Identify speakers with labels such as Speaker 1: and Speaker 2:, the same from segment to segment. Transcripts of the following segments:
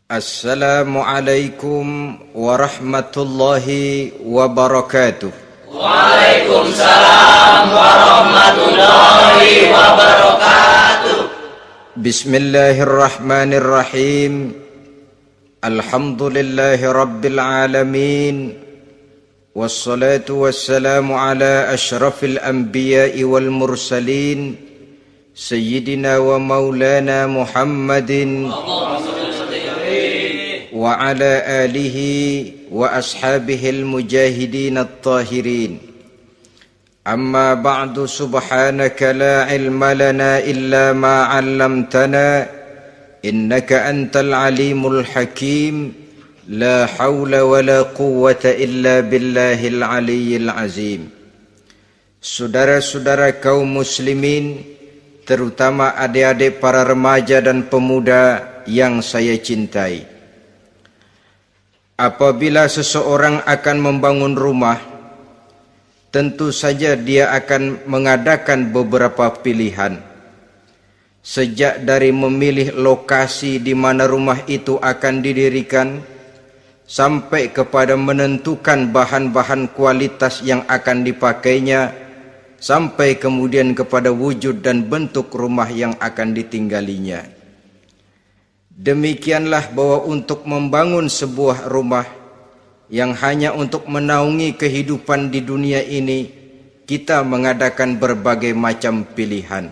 Speaker 1: Assalamualaikum warahmatullahi wabarakatuh.
Speaker 2: Waalaikumsalam warahmatullahi wabarakatuh.
Speaker 1: Bismillahirrahmanirrahim. Alhamdulillahi rabbil alamin. Wassalatu wassalamu ala ashrafil anbiya'i wal mursalin, Sayyidina wa maulana Muhammadin wa ala alihi wa ashabihil mujahidin at-tahirin. Amma ba'du, subhanaka la ilma lana illa ma 'allamtana innaka antal alimul hakim. La hawla wa la quwwata illa billahil aliyyil azim. Saudara-saudara kaum muslimin, terutama adik-adik para remaja dan pemuda yang saya cintai. Apabila seseorang akan membangun rumah, tentu saja dia akan mengadakan beberapa pilihan. Sejak dari memilih lokasi di mana rumah itu akan didirikan, sampai kepada menentukan bahan-bahan kualitas yang akan dipakainya, sampai kemudian kepada wujud dan bentuk rumah yang akan ditinggalinya. Demikianlah bahwa untuk membangun sebuah rumah yang hanya untuk menaungi kehidupan di dunia ini, kita mengadakan berbagai macam pilihan.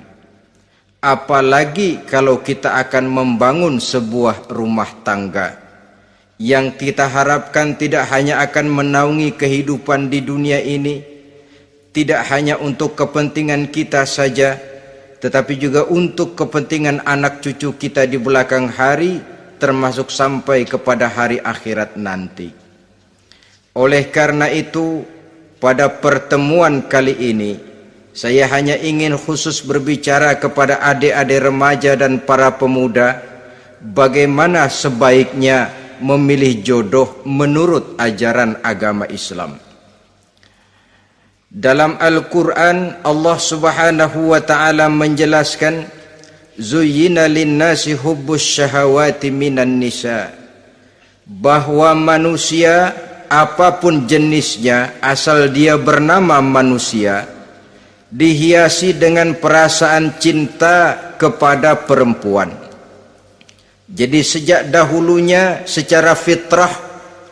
Speaker 1: Apalagi kalau kita akan membangun sebuah rumah tangga yang kita harapkan tidak hanya akan menaungi kehidupan di dunia ini, tidak hanya untuk kepentingan kita saja, tetapi juga untuk kepentingan anak cucu kita di belakang hari, termasuk sampai kepada hari akhirat nanti. Oleh karena itu, pada pertemuan kali ini, saya hanya ingin khusus berbicara kepada adik-adik remaja dan para pemuda, bagaimana sebaiknya memilih jodoh menurut ajaran agama Islam. Dalam Al-Quran, Allah Subhanahu wa ta'ala menjelaskan, Zuyyina linnasi hubbus syahawati minan nisa, bahwa manusia apapun jenisnya, asal dia bernama manusia, dihiasi dengan perasaan cinta kepada perempuan. Jadi sejak dahulunya secara fitrah,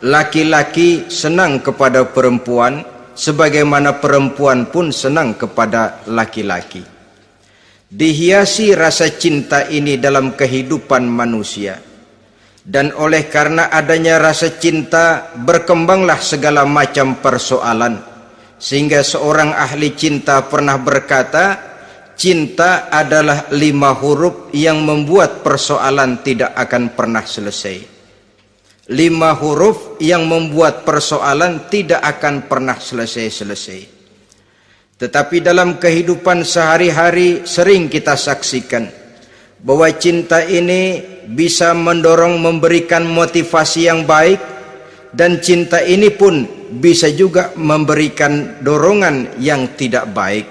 Speaker 1: laki-laki senang kepada perempuan, sebagaimana perempuan pun senang kepada laki-laki. Dihiasi rasa cinta ini dalam kehidupan manusia. Dan oleh karena adanya rasa cinta, berkembanglah segala macam persoalan. Sehingga seorang ahli cinta pernah berkata, cinta adalah 5 huruf yang membuat persoalan tidak akan pernah selesai. 5 huruf yang membuat persoalan tidak akan pernah selesai-selesai. Tetapi dalam kehidupan sehari-hari sering kita saksikan bahwa cinta ini bisa mendorong, memberikan motivasi yang baik, dan cinta ini pun bisa juga memberikan dorongan yang tidak baik.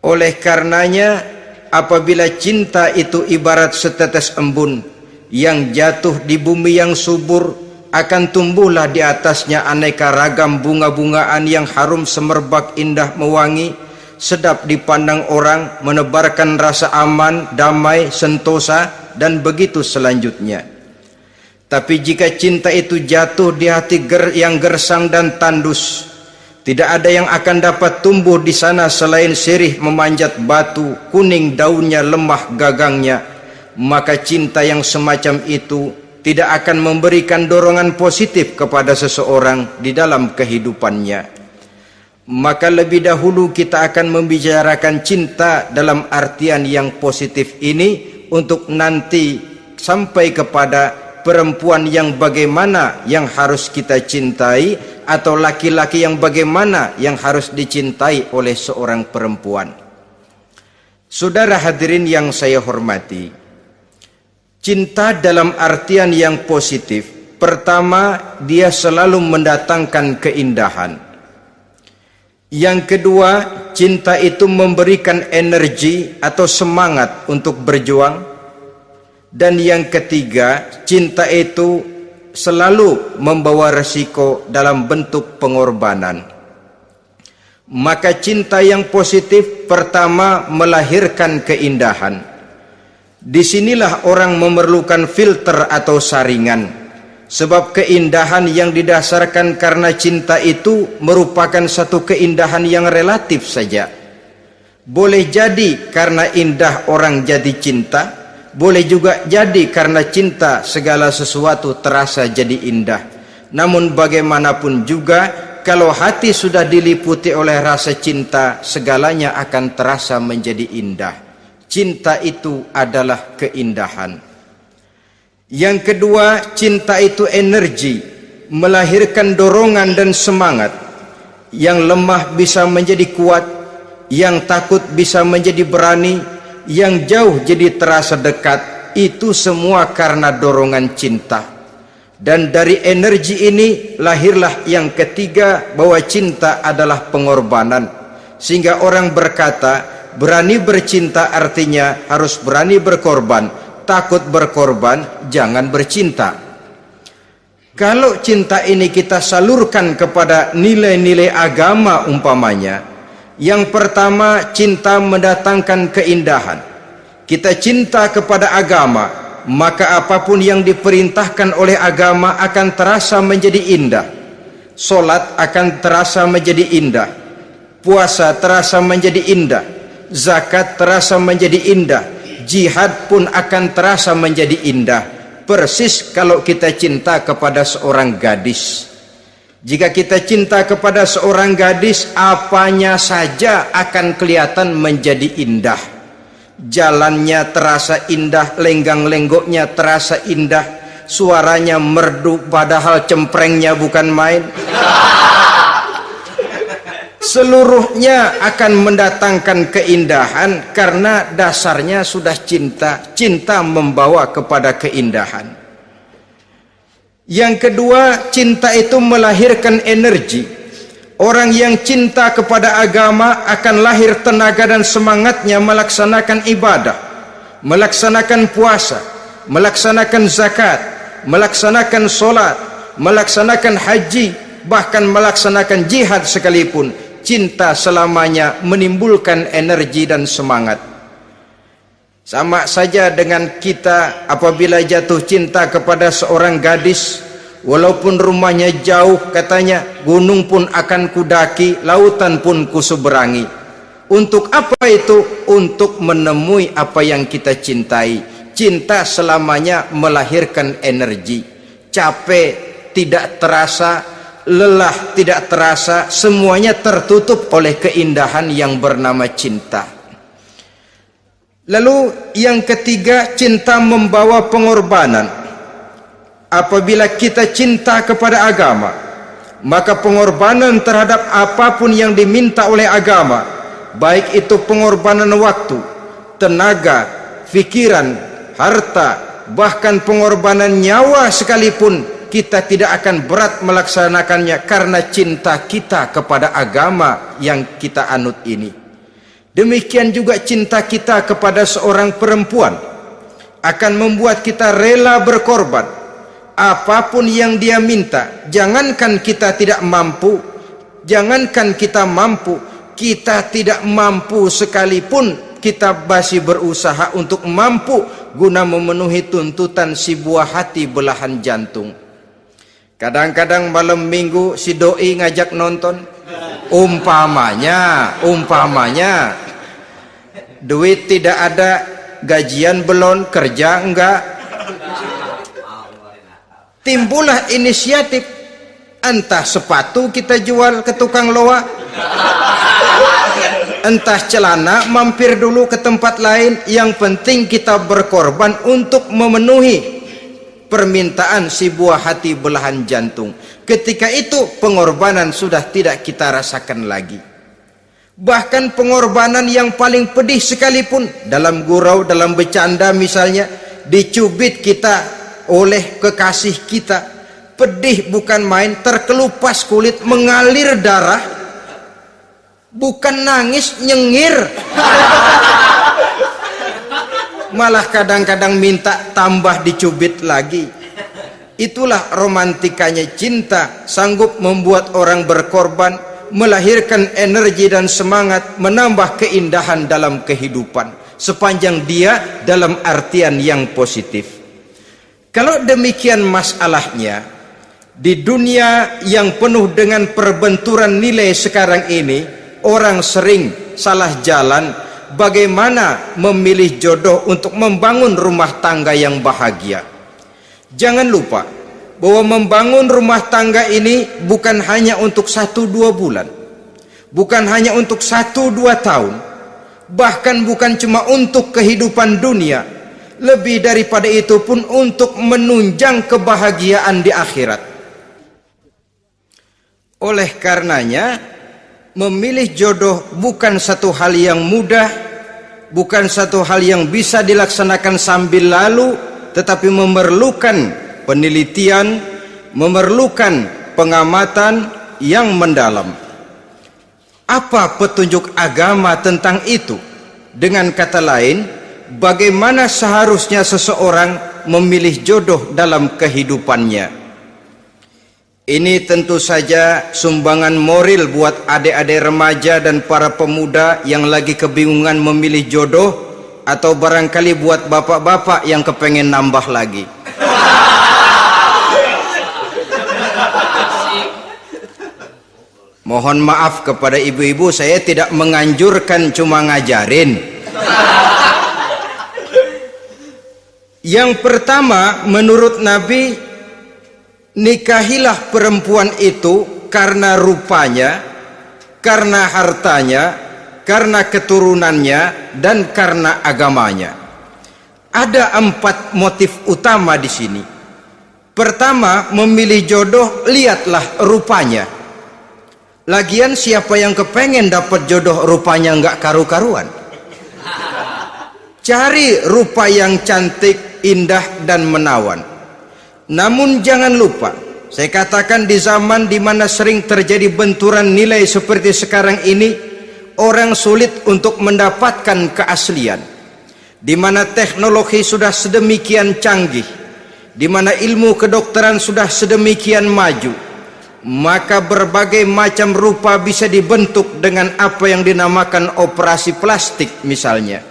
Speaker 1: Oleh karenanya, apabila cinta itu ibarat setetes embun yang jatuh di bumi yang subur, akan tumbuhlah di atasnya aneka ragam bunga-bungaan yang harum semerbak, indah mewangi, sedap dipandang orang, menebarkan rasa aman, damai, sentosa, dan begitu selanjutnya. Tapi jika cinta itu jatuh di hati yang gersang dan tandus, tidak ada yang akan dapat tumbuh di sana selain sirih memanjat batu, kuning daunnya, lemah gagangnya, maka cinta yang semacam itu tidak akan memberikan dorongan positif kepada seseorang di dalam kehidupannya. Maka lebih dahulu kita akan membicarakan cinta dalam artian yang positif ini, untuk nanti sampai kepada perempuan yang bagaimana yang harus kita cintai, atau laki-laki yang bagaimana yang harus dicintai oleh seorang perempuan. Saudara hadirin yang saya hormati, cinta dalam artian yang positif, pertama, dia selalu mendatangkan keindahan. Yang kedua, cinta itu memberikan energi atau semangat untuk berjuang. Dan yang ketiga, cinta itu selalu membawa resiko dalam bentuk pengorbanan. Maka cinta yang positif pertama melahirkan keindahan. Disinilah orang memerlukan filter atau saringan, sebab keindahan yang didasarkan karena cinta itu merupakan satu keindahan yang relatif saja. Boleh jadi karena indah orang jadi cinta, boleh juga jadi karena cinta segala sesuatu terasa jadi indah. Namun bagaimanapun juga, kalau hati sudah diliputi oleh rasa cinta, segalanya akan terasa menjadi indah. Cinta itu adalah keindahan. Yang kedua, cinta itu energi, melahirkan dorongan dan semangat. Yang lemah bisa menjadi kuat, yang takut bisa menjadi berani, yang jauh jadi terasa dekat. Itu semua karena dorongan cinta. Dan dari energi ini lahirlah yang ketiga, bahwa cinta adalah pengorbanan. Sehingga orang berkata, berani bercinta artinya harus berani berkorban. Takut berkorban, jangan bercinta. Kalau cinta ini kita salurkan kepada nilai-nilai agama umpamanya, yang pertama, cinta mendatangkan keindahan. Kita cinta kepada agama, maka apapun yang diperintahkan oleh agama akan terasa menjadi indah. Solat akan terasa menjadi indah, puasa terasa menjadi indah, zakat terasa menjadi indah, jihad pun akan terasa menjadi indah. Persis kalau kita cinta kepada seorang gadis. Jika kita cinta kepada seorang gadis, apanya saja akan kelihatan menjadi indah. Jalannya terasa indah, lenggang-lenggoknya terasa indah, suaranya merdu padahal cemprengnya bukan main. Seluruhnya akan mendatangkan keindahan karena dasarnya sudah cinta. Cinta membawa kepada keindahan. Yang kedua, cinta itu melahirkan energi. Orang yang cinta kepada agama akan lahir tenaga dan semangatnya melaksanakan ibadah, melaksanakan puasa, melaksanakan zakat, melaksanakan solat, melaksanakan haji, bahkan melaksanakan jihad sekalipun. Cinta selamanya menimbulkan energi dan semangat. Sama saja dengan kita apabila jatuh cinta kepada seorang gadis, walaupun rumahnya jauh, katanya, gunung pun akan kudaki, lautan pun kuseberangi. Untuk apa itu? Untuk menemui apa yang kita cintai. Cinta selamanya melahirkan energi. Capek tidak terasa, lelah tidak terasa, semuanya tertutup oleh keindahan yang bernama cinta. Lalu yang ketiga, cinta membawa pengorbanan. Apabila kita cinta kepada agama, maka pengorbanan terhadap apapun yang diminta oleh agama, baik itu pengorbanan waktu, tenaga, pikiran, harta, bahkan pengorbanan nyawa sekalipun, kita tidak akan berat melaksanakannya karena cinta kita kepada agama yang kita anut ini. Demikian juga cinta kita kepada seorang perempuan akan membuat kita rela berkorban. Apapun yang dia minta, jangankan kita tidak mampu, jangankan kita mampu, kita tidak mampu sekalipun, kita masih berusaha untuk mampu guna memenuhi tuntutan si buah hati belahan jantung. Kadang-kadang malam minggu si doi ngajak nonton, umpamanya duit tidak ada, gajian belum, kerja enggak, timbullah inisiatif, entah sepatu kita jual ke tukang loa, entah celana mampir dulu ke tempat lain, yang penting kita berkorban untuk memenuhi permintaan si buah hati belahan jantung. Ketika itu pengorbanan sudah tidak kita rasakan lagi. Bahkan pengorbanan yang paling pedih sekalipun, dalam gurau, dalam bercanda misalnya, dicubit kita oleh kekasih kita, pedih bukan main, terkelupas kulit, mengalir darah, bukan nangis, nyengir. malah kadang-kadang minta tambah dicubit lagi. Itulah romantikanya cinta, sanggup membuat orang berkorban, melahirkan energi dan semangat, menambah keindahan dalam kehidupan, sepanjang dia dalam artian yang positif. Kalau demikian masalahnya, di dunia yang penuh dengan perbenturan nilai sekarang ini, orang sering salah jalan bagaimana memilih jodoh untuk membangun rumah tangga yang bahagia. Jangan lupa bahwa membangun rumah tangga ini bukan hanya untuk 1-2 bulan, bukan hanya untuk 1-2 tahun, bahkan bukan cuma untuk kehidupan dunia, lebih daripada itu pun untuk menunjang kebahagiaan di akhirat. Oleh karenanya, memilih jodoh bukan satu hal yang mudah, bukan satu hal yang bisa dilaksanakan sambil lalu, tetapi memerlukan penelitian, memerlukan pengamatan yang mendalam. Apa petunjuk agama tentang itu? Dengan kata lain, bagaimana seharusnya seseorang memilih jodoh dalam kehidupannya? Ini tentu saja sumbangan moral buat adik-adik remaja dan para pemuda yang lagi kebingungan memilih jodoh, atau barangkali buat bapak-bapak yang kepengen nambah lagi. Mohon maaf kepada ibu-ibu, saya tidak menganjurkan, cuma ngajarin. Yang pertama, menurut Nabi, nikahilah perempuan itu karena rupanya, karena hartanya, karena keturunannya, dan karena agamanya. Ada 4 motif utama di sini. Pertama, memilih jodoh, lihatlah rupanya. Lagian siapa yang kepengen dapat jodoh rupanya nggak karu-karuan? Cari rupa yang cantik, indah, dan menawan. Namun jangan lupa, saya katakan di zaman di mana sering terjadi benturan nilai seperti sekarang ini, orang sulit untuk mendapatkan keaslian. Di mana teknologi sudah sedemikian canggih, di mana ilmu kedokteran sudah sedemikian maju, maka berbagai macam rupa bisa dibentuk dengan apa yang dinamakan operasi plastik misalnya.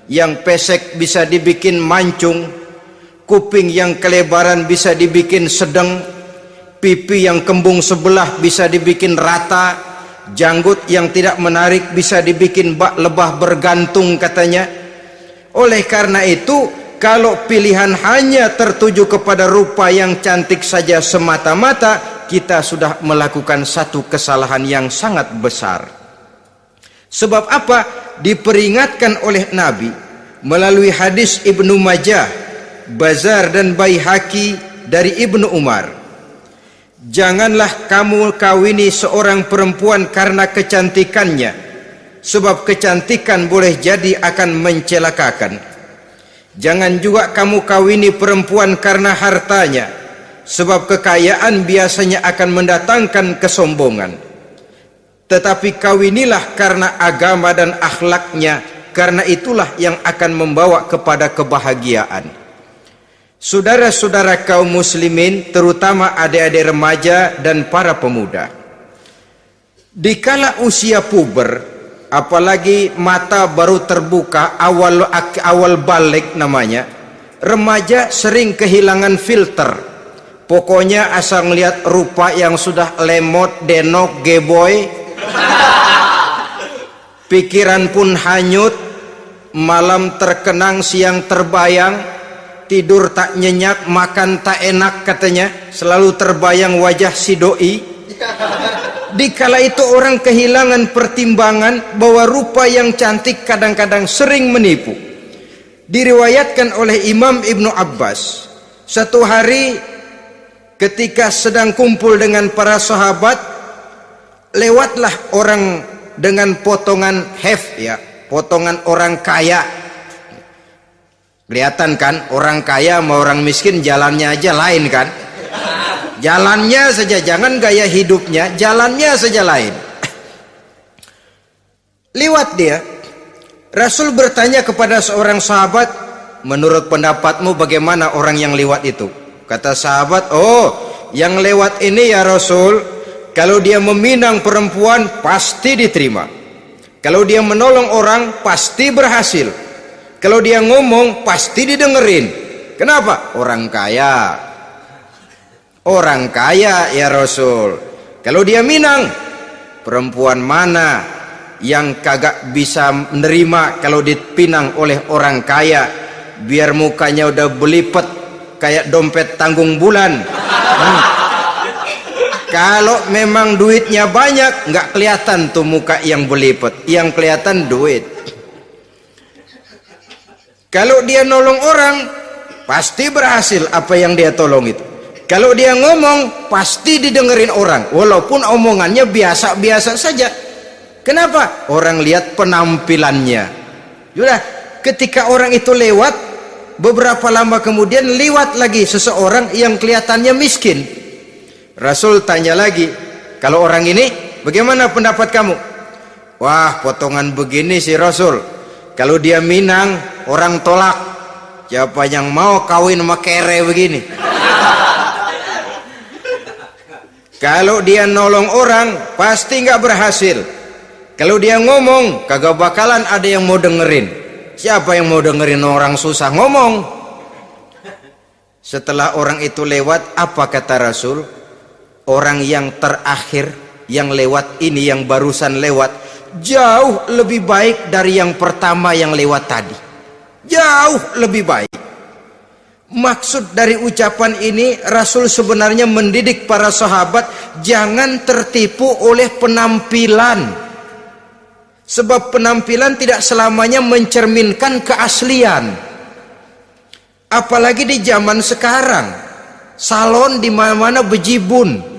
Speaker 1: Yang pesek bisa dibikin mancung, kuping yang kelebaran bisa dibikin sedang, pipi yang kembung sebelah bisa dibikin rata, janggut yang tidak menarik bisa dibikin bak lebah bergantung katanya. Oleh karena itu, kalau pilihan hanya tertuju kepada rupa yang cantik saja semata-mata, kita sudah melakukan satu kesalahan yang sangat besar. Sebab apa? Diperingatkan oleh Nabi melalui hadis Ibnu Majah, Bazar dan Baihaqi dari Ibnu Umar. Janganlah kamu kawini seorang perempuan karena kecantikannya, sebab kecantikan boleh jadi akan mencelakakan. Jangan juga kamu kawini perempuan karena hartanya, sebab kekayaan biasanya akan mendatangkan kesombongan. Tetapi kawinilah karena agama dan akhlaknya, karena itulah yang akan membawa kepada kebahagiaan. Saudara-saudara kaum muslimin, terutama adik-adik remaja dan para pemuda, dikala usia puber, apalagi mata baru terbuka, awal balik namanya, remaja sering kehilangan filter. Pokoknya asal ngelihat rupa yang sudah lemot, denok, geboy, pikiran pun hanyut, malam terkenang, siang terbayang, tidur tak nyenyak, makan tak enak katanya, selalu terbayang wajah si doi. Dikala itu orang kehilangan pertimbangan bahwa rupa yang cantik kadang-kadang sering menipu. Diriwayatkan oleh Imam Ibnu Abbas, satu hari ketika sedang kumpul dengan para sahabat, lewatlah orang dengan potongan potongan orang kaya. Kelihatan kan, orang kaya sama orang miskin jalannya aja lain kan? Jalannya saja, jangan gaya hidupnya, jalannya saja lain. Liwat dia, Rasul bertanya kepada seorang sahabat, menurut pendapatmu bagaimana orang yang lewat itu? Kata sahabat, oh, yang lewat ini ya Rasul, kalau dia meminang perempuan pasti diterima, kalau dia menolong orang pasti berhasil, kalau dia ngomong pasti didengerin. Kenapa? Orang kaya. Orang kaya ya Rasul. Kalau dia minang, perempuan mana yang kagak bisa menerima kalau dipinang oleh orang kaya, biar mukanya udah belipet kayak dompet tanggung bulan. Kalau memang duitnya banyak, nggak kelihatan tuh muka yang belipet, yang kelihatan duit. Kalau dia nolong orang pasti berhasil apa yang dia tolong itu. Kalau dia ngomong pasti didengerin orang, walaupun omongannya biasa-biasa saja. Kenapa? Orang lihat penampilannya. Sudah, ketika orang itu lewat, beberapa lama kemudian lewat lagi seseorang yang kelihatannya miskin. Rasul tanya lagi, kalau orang ini bagaimana pendapat kamu? Wah, potongan begini sih Rasul, kalau dia minang orang tolak. Siapa yang mau kawin sama kere begini? Kalau dia nolong orang pasti nggak berhasil. Kalau dia ngomong kagak bakalan ada yang mau dengerin. Siapa yang mau dengerin orang susah ngomong? Setelah orang itu lewat, apa kata Rasul? Orang yang terakhir yang lewat ini, yang barusan lewat, jauh lebih baik dari yang pertama yang lewat tadi. Jauh lebih baik. Maksud dari ucapan ini, Rasul sebenarnya mendidik para sahabat jangan tertipu oleh penampilan. Sebab penampilan tidak selamanya mencerminkan keaslian. Apalagi di zaman sekarang, salon di mana-mana bejibun.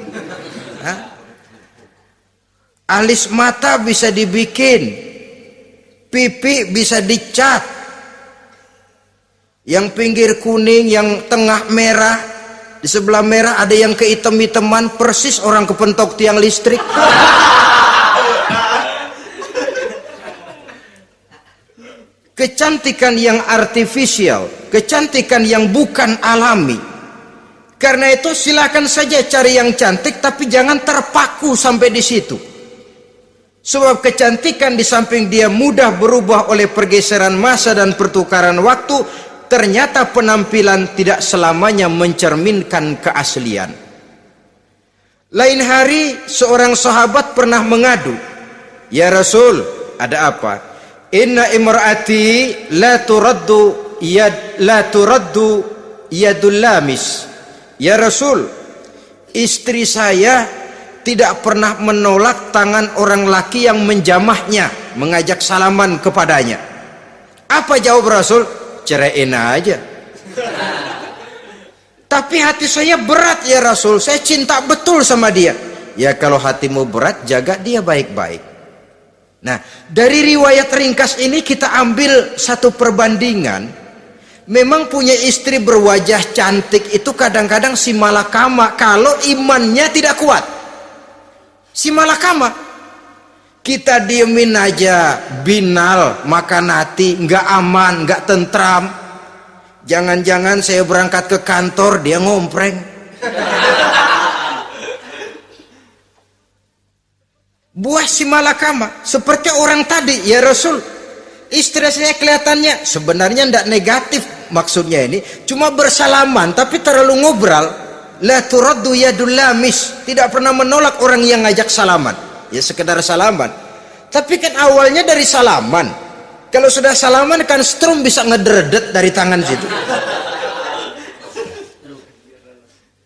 Speaker 1: Alis mata bisa dibikin, pipi bisa dicat. Yang pinggir kuning, yang tengah merah, di sebelah merah ada yang kehitam-hitaman, persis orang kepentok tiang listrik. Kecantikan yang artifisial, kecantikan yang bukan alami. Karena itu silakan saja cari yang cantik, tapi jangan terpaku sampai di situ. Sebab kecantikan di samping dia mudah berubah oleh pergeseran masa dan pertukaran waktu, ternyata penampilan tidak selamanya mencerminkan keaslian. Lain hari seorang sahabat pernah mengadu, ya Rasul, ada apa? Inna imraati la turaddu yadul lamis. Ya Rasul, istri saya tidak pernah menolak tangan orang laki yang menjamahnya, mengajak salaman kepadanya. Apa jawab Rasul? Ceraiin aja. Tapi hati saya berat ya Rasul, saya cinta betul sama dia. Ya kalau hatimu berat, jaga dia baik-baik. Nah, dari riwayat ringkas ini kita ambil satu perbandingan. Memang punya istri berwajah cantik itu kadang-kadang si malakama kalau imannya tidak kuat. Si malakama. Kita diemin aja, binal, makan hati, nggak aman, nggak tentram. Jangan-jangan saya berangkat ke kantor, dia ngompreng. Buah si malakama, seperti orang tadi, ya Rasul. Istri saya kelihatannya sebenarnya tidak negatif maksudnya ini, cuma bersalaman, tapi terlalu ngobrol. La turaddu yadul lamis, tidak pernah menolak orang yang ngajak salaman. Ya sekedar salaman. Tapi kan awalnya dari salaman. Kalau sudah salaman kan strum bisa ngederdet dari tangan situ.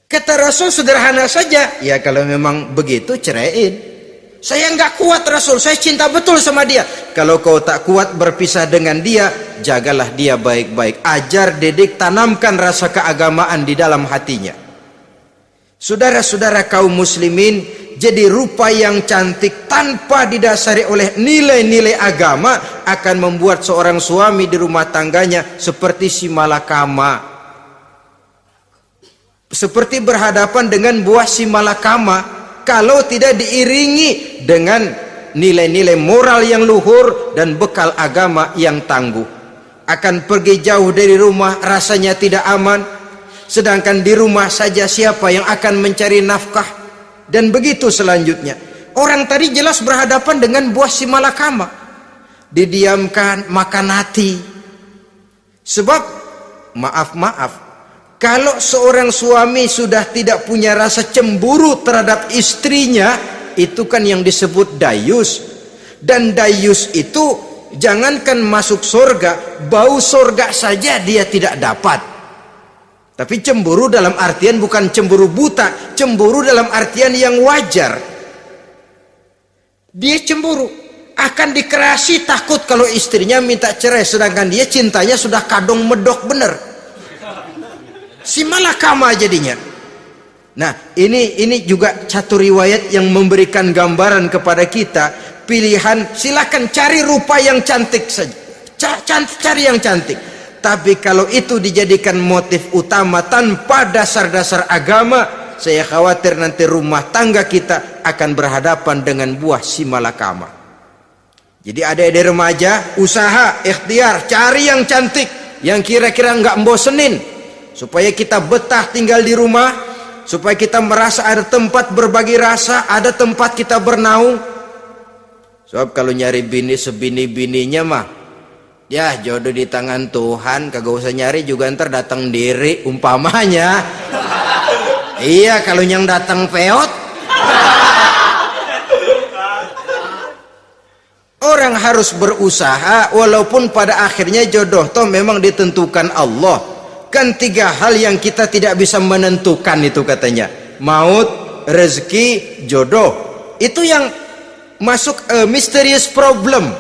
Speaker 1: Kata Rasul sederhana saja, ya kalau memang begitu ceraiin. Saya nggak kuat Rasul, saya cinta betul sama dia. Kalau kau tak kuat berpisah dengan dia, jagalah dia baik-baik. Ajar, didik, tanamkan rasa keagamaan di dalam hatinya. Saudara-saudara kaum muslimin, jadi rupa yang cantik tanpa didasari oleh nilai-nilai agama akan membuat seorang suami di rumah tangganya seperti si malakama. Seperti berhadapan dengan buah si malakama. Kalau tidak diiringi dengan nilai-nilai moral yang luhur dan bekal agama yang tangguh. akan pergi jauh dari rumah rasanya tidak aman, sedangkan di rumah saja siapa yang akan mencari nafkah, dan begitu selanjutnya. Orang tadi jelas berhadapan dengan buah si malakama, didiamkan, makan hati. Sebab maaf, kalau seorang suami sudah tidak punya rasa cemburu terhadap istrinya, itu kan yang disebut dayus. Dan dayus itu jangankan masuk surga, bau surga saja dia tidak dapat. Tapi cemburu dalam artian bukan cemburu buta, cemburu dalam artian yang wajar. Dia cemburu, akan dikerasi takut kalau istrinya minta cerai, sedangkan dia cintanya sudah kadung medok bener. Si malakama jadinya. Nah, ini juga satu riwayat yang memberikan gambaran kepada kita. Pilihan, silakan cari rupa yang cantik saja, cari yang cantik. Tapi kalau itu dijadikan motif utama tanpa dasar-dasar agama, saya khawatir nanti rumah tangga kita akan berhadapan dengan buah si malakama. Jadi adik-adik remaja, usaha, ikhtiar, cari yang cantik, yang kira-kira nggak membosenin, supaya kita betah tinggal di rumah, supaya kita merasa ada tempat berbagi rasa, ada tempat kita bernaung. Sebab kalau nyari bini sebini-bininya mah, ya jodoh di tangan Tuhan, kagak usah nyari juga ntar datang diri umpamanya. Iya, kalau yang datang peot. Orang harus berusaha, walaupun pada akhirnya jodoh toh memang ditentukan Allah. Kan 3 hal yang kita tidak bisa menentukan itu katanya. Maut, rezeki, jodoh. Itu yang masuk mysterious problem.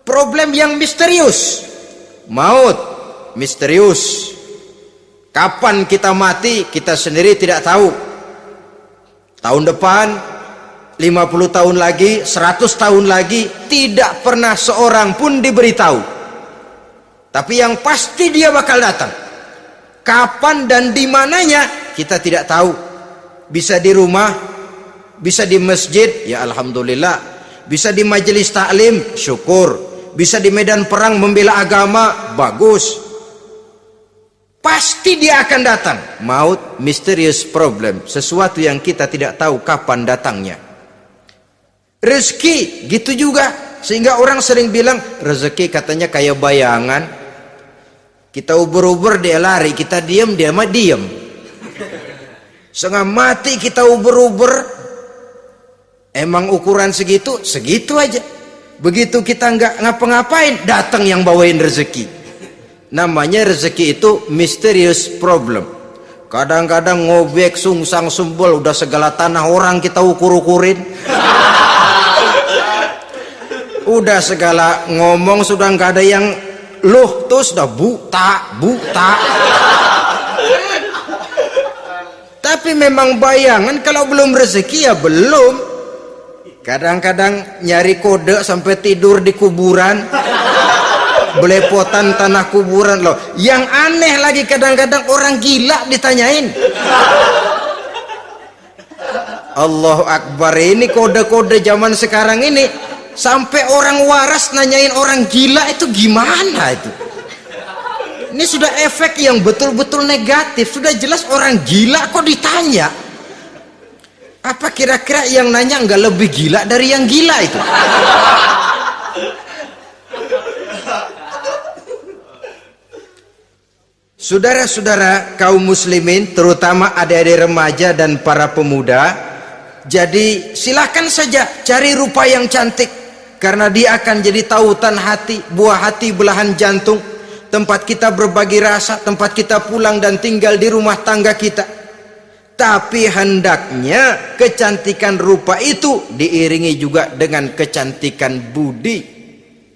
Speaker 1: Problem yang misterius. Maut misterius. Kapan kita mati kita sendiri tidak tahu. Tahun depan, 50 tahun lagi, 100 tahun lagi, tidak pernah seorang pun diberitahu. Tapi yang pasti dia bakal datang. Kapan dan di mananya kita tidak tahu. Bisa di rumah, bisa di masjid, ya alhamdulillah. Bisa di majelis taklim, syukur. Bisa di medan perang membela agama, bagus. Pasti dia akan datang. Maut, mysterious problem, sesuatu yang kita tidak tahu kapan datangnya. Rezeki gitu juga, sehingga orang sering bilang rezeki katanya kayak bayangan. Kita ubur-ubur dia lari, kita diam dia mah diam. Setengah mati kita ubur-ubur, emang ukuran segitu aja. Begitu kita nggak ngapa-ngapain, datang yang bawain rezeki. Namanya rezeki itu mysterious problem. Kadang-kadang ngobek sungsang sumbul, udah segala tanah orang kita ukur-ukurin. Udah segala ngomong sudah nggak ada yang loh, tuh sudah buta. Tapi memang bayangan, kalau belum rezeki ya belum. Kadang-kadang nyari kode sampai tidur di kuburan, belepotan tanah kuburan loh. Yang aneh lagi kadang-kadang orang gila ditanyain. Allahu Akbar, ini kode-kode zaman sekarang ini sampai orang waras nanyain orang gila, itu gimana itu? Ini sudah efek yang betul-betul negatif. Sudah jelas orang gila kok ditanya. Apa kira-kira yang nanya nggak lebih gila dari yang gila itu? Saudara-saudara kaum muslimin, terutama adik-adik remaja dan para pemuda, jadi silakan saja cari rupa yang cantik, karena dia akan jadi tautan hati, buah hati belahan jantung, tempat kita berbagi rasa, tempat kita pulang dan tinggal di rumah tangga kita. Tapi hendaknya kecantikan rupa itu diiringi juga dengan kecantikan budi.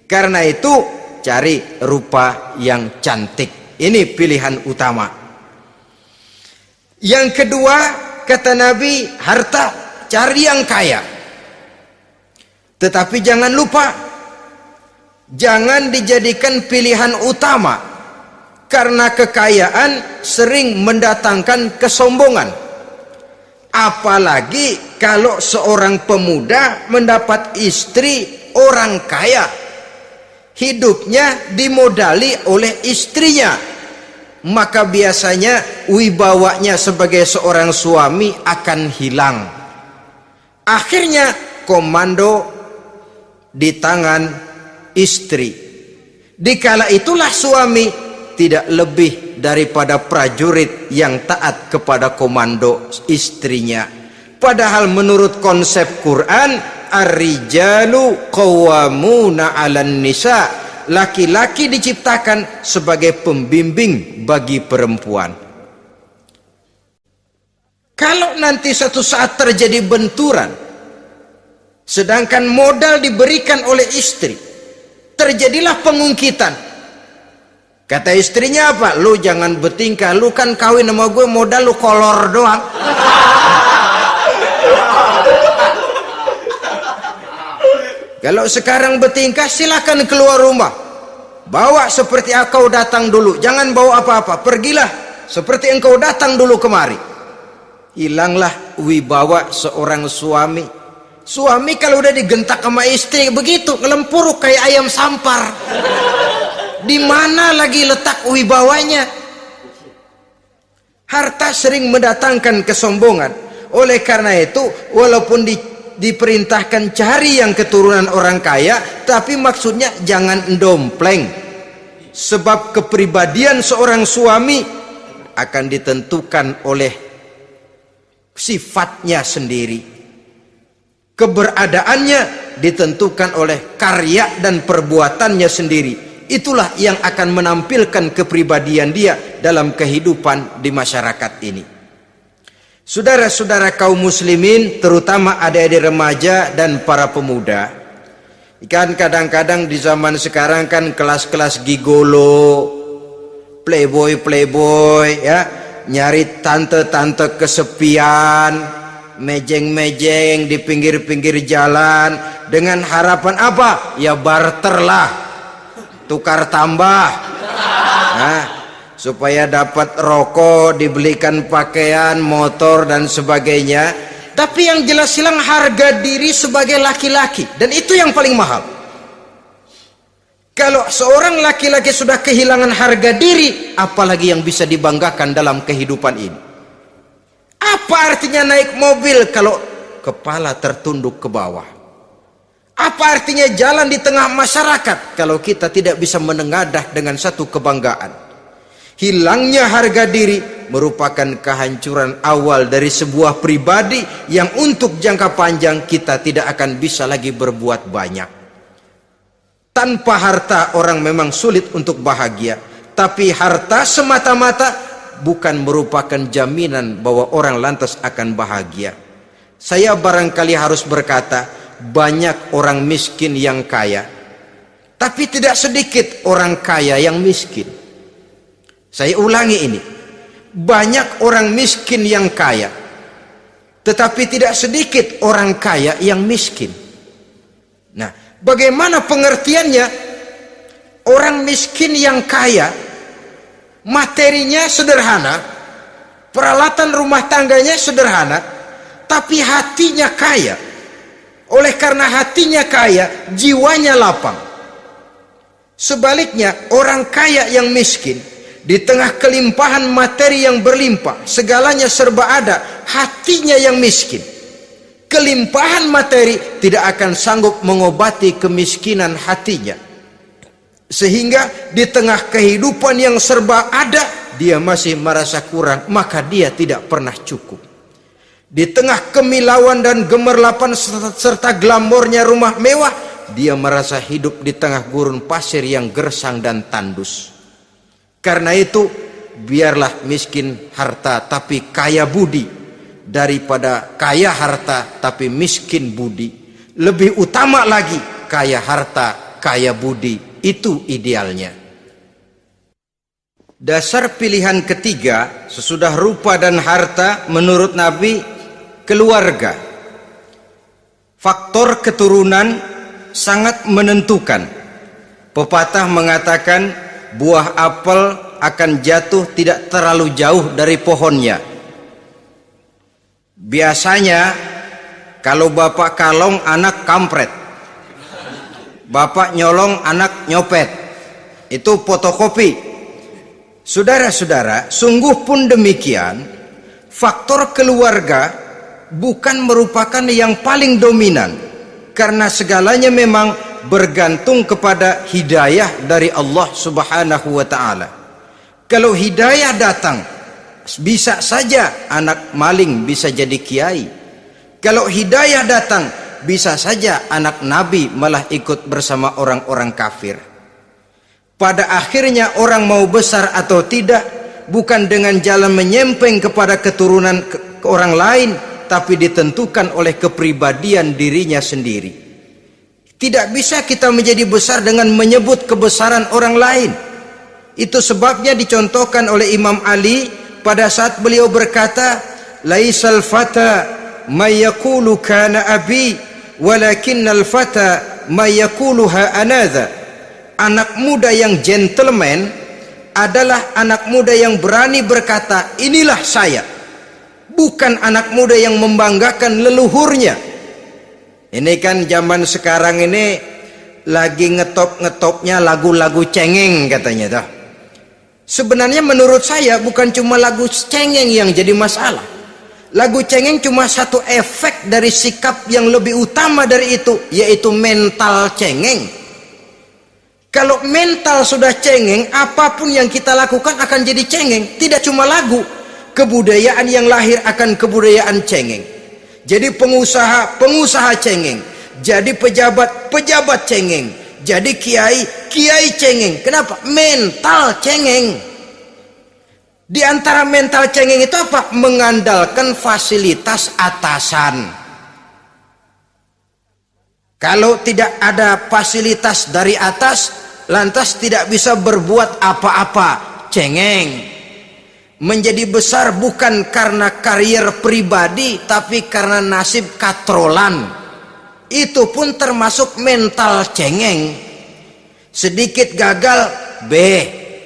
Speaker 1: Karena itu cari rupa yang cantik. Ini pilihan utama. Yang kedua, kata Nabi, harta, cari yang kaya. Tetapi jangan lupa, jangan dijadikan pilihan utama, karena kekayaan sering mendatangkan kesombongan. Apalagi kalau seorang pemuda mendapat istri orang kaya, hidupnya dimodali oleh istrinya, maka biasanya wibawanya sebagai seorang suami akan hilang. Akhirnya komando di tangan istri. Dikala itulah suami tidak lebih daripada prajurit yang taat kepada komando istrinya. Padahal menurut konsep Quran, ar-rijalu qawwamuna 'alan nisa, laki-laki diciptakan sebagai pembimbing bagi perempuan. Kalau nanti suatu saat terjadi benturan, sedangkan modal diberikan oleh istri, terjadilah pengungkitan. Kata istrinya apa? Lu jangan bertingkah, lu kan kawin sama gue, modal lu kolor doang. Kalau sekarang bertingkah, silakan keluar rumah. Bawa seperti engkau datang dulu, jangan bawa apa-apa. Pergilah seperti engkau datang dulu kemari. Hilanglah wibawa seorang suami. Suami kalau udah digentak sama istri begitu, ngelempuruk kayak ayam sampar. Di mana lagi letak wibawanya? Harta sering mendatangkan kesombongan. Oleh karena itu, walaupun diperintahkan cari yang keturunan orang kaya, tapi maksudnya jangan dompleng. Sebab kepribadian seorang suami akan ditentukan oleh sifatnya sendiri. Keberadaannya ditentukan oleh karya dan perbuatannya sendiri. Itulah yang akan menampilkan kepribadian dia dalam kehidupan di masyarakat ini. Saudara-saudara kaum muslimin, terutama adik-adik remaja dan para pemuda, kan kadang-kadang di zaman sekarang kan kelas-kelas gigolo, playboy ya, nyari tante-tante kesepian, mejeng-mejeng di pinggir-pinggir jalan dengan harapan apa? Ya barter lah, tukar tambah. Nah, supaya dapat rokok, dibelikan pakaian, motor dan sebagainya. Tapi yang jelas hilang harga diri sebagai laki-laki, dan itu yang paling mahal. Kalau seorang laki-laki sudah kehilangan harga diri, apalagi yang bisa dibanggakan dalam kehidupan ini? Apa artinya naik mobil kalau kepala tertunduk ke bawah? Apa artinya jalan di tengah masyarakat kalau kita tidak bisa menengadah dengan satu kebanggaan? Hilangnya harga diri merupakan kehancuran awal dari sebuah pribadi yang untuk jangka panjang kita tidak akan bisa lagi berbuat banyak. Tanpa harta orang memang sulit untuk bahagia, tapi harta semata-mata bukan merupakan jaminan bahwa orang lantas akan bahagia. Saya barangkali harus berkata, banyak orang miskin yang kaya, tapi tidak sedikit orang kaya yang miskin. Saya ulangi ini, banyak orang miskin yang kaya, tetapi tidak sedikit orang kaya yang miskin. Nah, bagaimana pengertiannya? Orang miskin yang kaya, materinya sederhana, peralatan rumah tangganya sederhana, tapi hatinya kaya. Oleh karena hatinya kaya, jiwanya lapang. Sebaliknya, orang kaya yang miskin, di tengah kelimpahan materi yang berlimpah, segalanya serba ada, hatinya yang miskin. Kelimpahan materi tidak akan sanggup mengobati kemiskinan hatinya. Sehingga di tengah kehidupan yang serba ada, dia masih merasa kurang, maka dia tidak pernah cukup. Di tengah kemilauan dan gemerlapan serta glamornya rumah mewah, dia merasa hidup di tengah gurun pasir yang gersang dan tandus. Karena itu, biarlah miskin harta tapi kaya budi, daripada kaya harta tapi miskin budi. Lebih utama lagi kaya harta, kaya budi. Itu idealnya. Dasar pilihan ketiga sesudah rupa dan harta menurut Nabi, keluarga. Faktor keturunan sangat menentukan. Pepatah mengatakan, buah apel akan jatuh tidak terlalu jauh dari pohonnya. Biasanya kalau bapak kalong, anak kampret. bapak nyolong, anak nyopet. Itu fotokopi. Saudara-saudara, sungguh pun demikian, faktor keluarga bukan merupakan yang paling dominan, karena segalanya memang bergantung kepada hidayah dari Allah Subhanahu wa ta'ala. Kalau hidayah datang, bisa saja anak maling bisa jadi kiai. Kalau hidayah datang, bisa saja anak nabi malah ikut bersama orang-orang kafir. Pada akhirnya orang mau besar atau tidak bukan dengan jalan menyempeng kepada keturunan ke orang lain, tapi ditentukan oleh kepribadian dirinya sendiri. Tidak bisa kita menjadi besar dengan menyebut kebesaran orang lain. Itu sebabnya dicontohkan oleh Imam Ali pada saat beliau berkata, laisal fata may yaqulu kana abi walakinnal fata may yaquluha anadha. Anak muda yang gentleman adalah anak muda yang berani berkata, inilah saya. Bukan anak muda yang membanggakan leluhurnya. Ini kan zaman sekarang ini lagi ngetop-ngetopnya lagu-lagu cengeng katanya dah. Sebenarnya menurut saya bukan cuma lagu cengeng yang jadi masalah. Lagu cengeng cuma satu efek dari sikap yang lebih utama dari itu, yaitu mental cengeng. Kalau mental sudah cengeng, apapun yang kita lakukan akan jadi cengeng. Tidak cuma lagu, kebudayaan yang lahir akan kebudayaan cengeng. Jadi pengusaha cengeng, jadi pejabat cengeng, jadi kiai cengeng. Kenapa? Mental cengeng. Di antara mental cengeng itu apa? Mengandalkan fasilitas atasan. Kalau tidak ada fasilitas dari atas, lantas tidak bisa berbuat apa-apa, cengeng. Menjadi besar bukan karena karier pribadi, tapi karena nasib katrolan. Itu pun termasuk mental cengeng. Sedikit gagal,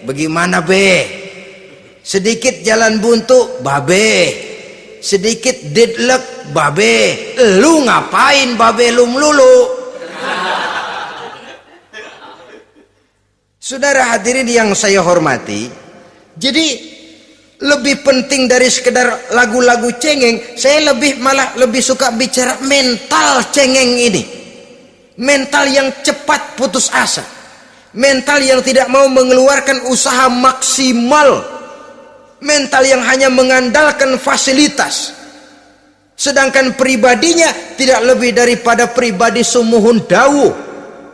Speaker 1: bagaimana sedikit jalan buntu, sedikit deadlock, lu ngapain lu melulu? Saudara hadirin yang saya hormati, jadi lebih penting dari sekedar lagu-lagu cengeng, saya malah lebih suka bicara mental cengeng ini. Mental yang cepat putus asa, mental yang tidak mau mengeluarkan usaha maksimal, mental yang hanya mengandalkan fasilitas. Sedangkan pribadinya tidak lebih daripada pribadi sumuhun dawuh,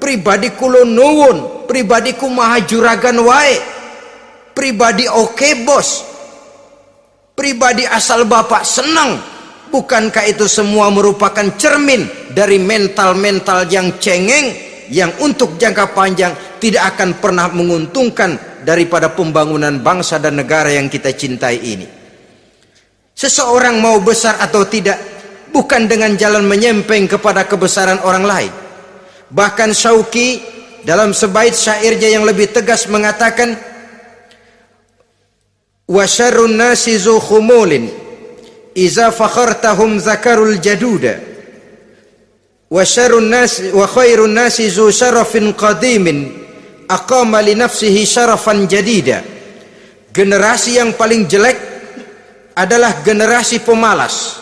Speaker 1: pribadi kulon nuwun, pribadi kumaha juragan wae, pribadi oke bos, pribadi asal bapak senang. Bukankah itu semua merupakan cermin dari mental-mental yang cengeng, yang untuk jangka panjang tidak akan pernah menguntungkan daripada pembangunan bangsa dan negara yang kita cintai ini. Seseorang mau besar atau tidak bukan dengan jalan menyempeng kepada kebesaran orang lain. Bahkan Syauqi dalam sebait syairnya yang lebih tegas mengatakan, wa syarrun nasi zu khumulin iza fakhartahum zakarul jaduda wa syarrun nasi wa khairun nasi zu syarafin qadimin aqama li nafsihi syarafan jadida. Generasi yang paling jelek adalah generasi pemalas.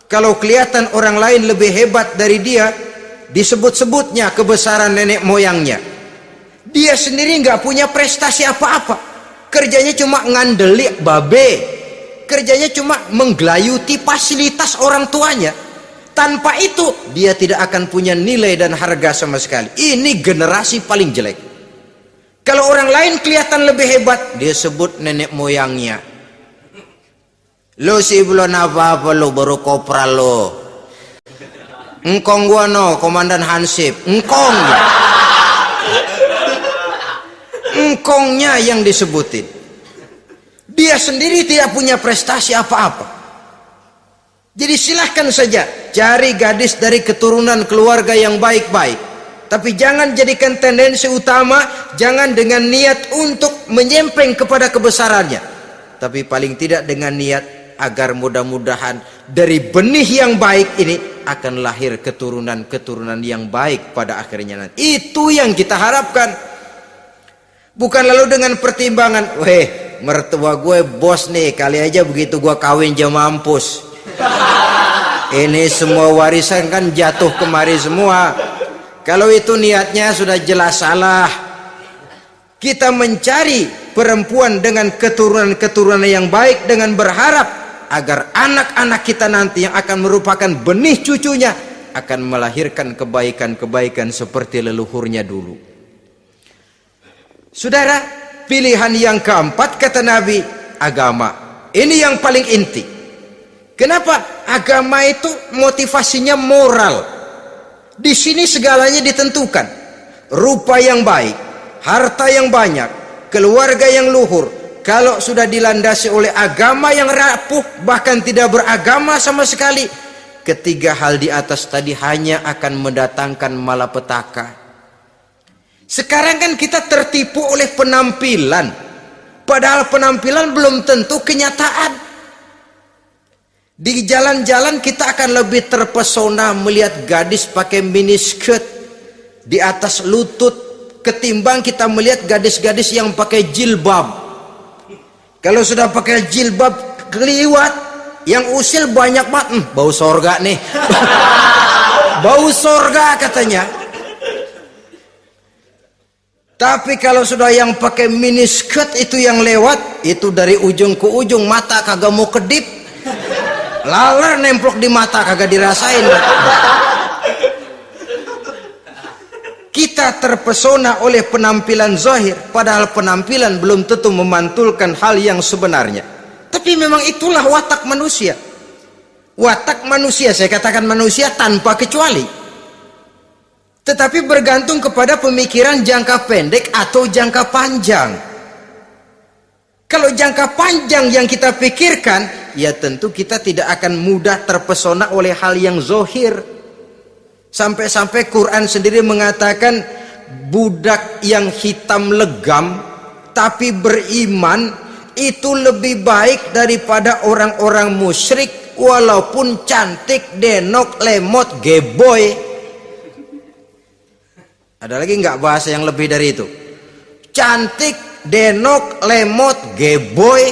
Speaker 1: Kalau kelihatan orang lain lebih hebat dari dia, disebut-sebutnya kebesaran nenek moyangnya. Dia sendiri nggak punya prestasi apa-apa. Kerjanya cuma ngandeli kerjanya cuma menggelayuti fasilitas orang tuanya. Tanpa itu dia tidak akan punya nilai dan harga sama sekali. Ini generasi paling jelek. Kalau orang lain kelihatan lebih hebat, dia sebut nenek moyangnya. Lo sih belum apa-apa, lo baru kopral lo. Engkong gua no, komandan Hansip. Engkongnya yang disebutin. Dia sendiri tidak punya prestasi apa-apa. Jadi silahkan saja cari gadis dari keturunan keluarga yang baik-baik, tapi jangan jadikan tendensi utama, jangan dengan niat untuk menyempeng kepada kebesarannya, tapi paling tidak dengan niat agar mudah-mudahan dari benih yang baik ini akan lahir keturunan-keturunan yang baik pada akhirnya nanti. Itu yang kita harapkan. Bukan lalu dengan pertimbangan, weh mertua gue bos nih, kali aja begitu gue kawin aja mampus. Ini semua warisan kan jatuh kemari semua. Kalau itu niatnya sudah jelas salah. Kita mencari perempuan dengan keturunan-keturunan yang baik dengan berharap agar anak-anak kita nanti yang akan merupakan benih cucunya akan melahirkan kebaikan-kebaikan seperti leluhurnya dulu. Saudara, pilihan yang keempat kata Nabi, agama. Ini yang paling inti. Kenapa? Agama itu motivasinya moral. Di sini segalanya ditentukan. Rupa yang baik, harta yang banyak, keluarga yang luhur. Kalau sudah dilandasi oleh agama yang rapuh, bahkan tidak beragama sama sekali, ketiga hal di atas tadi hanya akan mendatangkan malapetaka. Sekarang kan kita tertipu oleh penampilan, padahal penampilan belum tentu kenyataan. Di jalan-jalan kita akan lebih terpesona melihat gadis pakai miniskirt di atas lutut ketimbang kita melihat gadis-gadis yang pakai jilbab. Kalau sudah pakai jilbab keliwat, yang usil banyak banget, bau sorga nih. Bau sorga katanya. Tapi kalau sudah yang pakai miniskirt itu yang lewat, itu dari ujung ke ujung mata kagak mau kedip, laler nemplok di mata kagak dirasain. Kita terpesona oleh penampilan zahir, padahal penampilan belum tentu memantulkan hal yang sebenarnya. Tapi memang itulah watak manusia. Watak manusia, saya katakan manusia tanpa kecuali. Tetapi bergantung kepada pemikiran jangka pendek atau jangka panjang. Kalau jangka panjang yang kita pikirkan, ya tentu kita tidak akan mudah terpesona oleh hal yang zohir. Sampai-sampai Quran sendiri mengatakan budak yang hitam legam tapi beriman itu lebih baik daripada orang-orang musyrik walaupun cantik, denok, lemot, geboy. Ada lagi nggak bahasa yang lebih dari itu? Cantik, denok, lemot, geboy,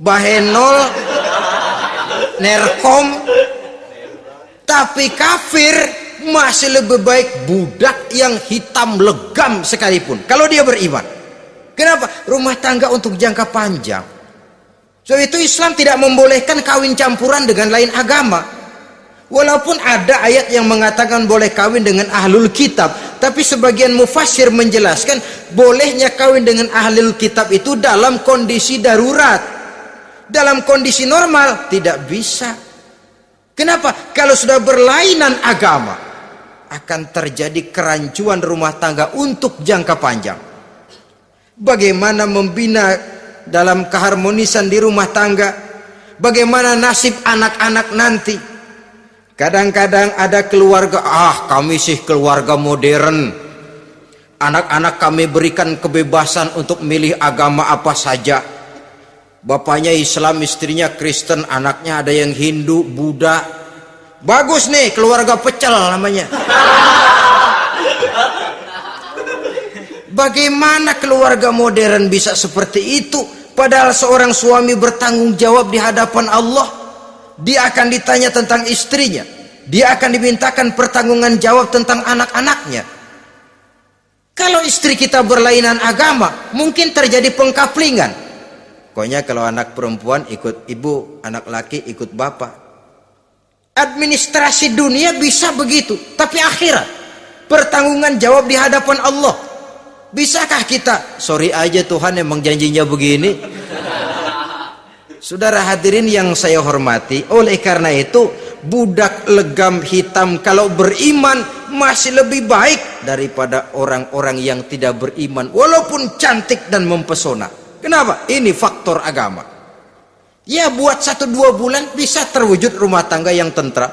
Speaker 1: bahenol, nerkom, tapi kafir masih lebih baik budak yang hitam legam sekalipun kalau dia beriman. Kenapa? Rumah tangga untuk jangka panjang. So itu Islam tidak membolehkan kawin campuran dengan lain agama. Walaupun ada ayat yang mengatakan boleh kawin dengan ahlul kitab, tapi sebagian mufassir menjelaskan bolehnya kawin dengan ahlul kitab itu dalam kondisi darurat. Dalam kondisi normal tidak bisa. Kenapa? Kalau sudah berlainan agama akan terjadi kerancuan rumah tangga untuk jangka panjang. Bagaimana membina dalam keharmonisan di rumah tangga? Bagaimana nasib anak-anak nanti? Kadang-kadang ada keluarga, kami sih keluarga modern. Anak-anak kami berikan kebebasan untuk milih agama apa saja. Bapaknya Islam, istrinya Kristen, anaknya ada yang Hindu, Buddha. Bagus nih, keluarga pecel namanya. Bagaimana keluarga modern bisa seperti itu? Padahal seorang suami bertanggung jawab di hadapan Allah. Dia akan ditanya tentang istrinya. Dia akan dimintakan pertanggungan jawab tentang anak-anaknya. Kalau istri kita berlainan agama, mungkin terjadi pengkaplingan. Pokoknya kalau anak perempuan ikut ibu, anak laki ikut bapak. Administrasi dunia bisa begitu, tapi akhirat pertanggungan jawab di hadapan Allah. Bisakah kita? Sorry aja Tuhan emang janjinya begini. Saudara hadirin yang saya hormati, oleh karena itu budak legam hitam kalau beriman masih lebih baik daripada orang-orang yang tidak beriman walaupun cantik dan mempesona. Kenapa? Ini faktor agama. Ya buat 1-2 bulan bisa terwujud rumah tangga yang tentram.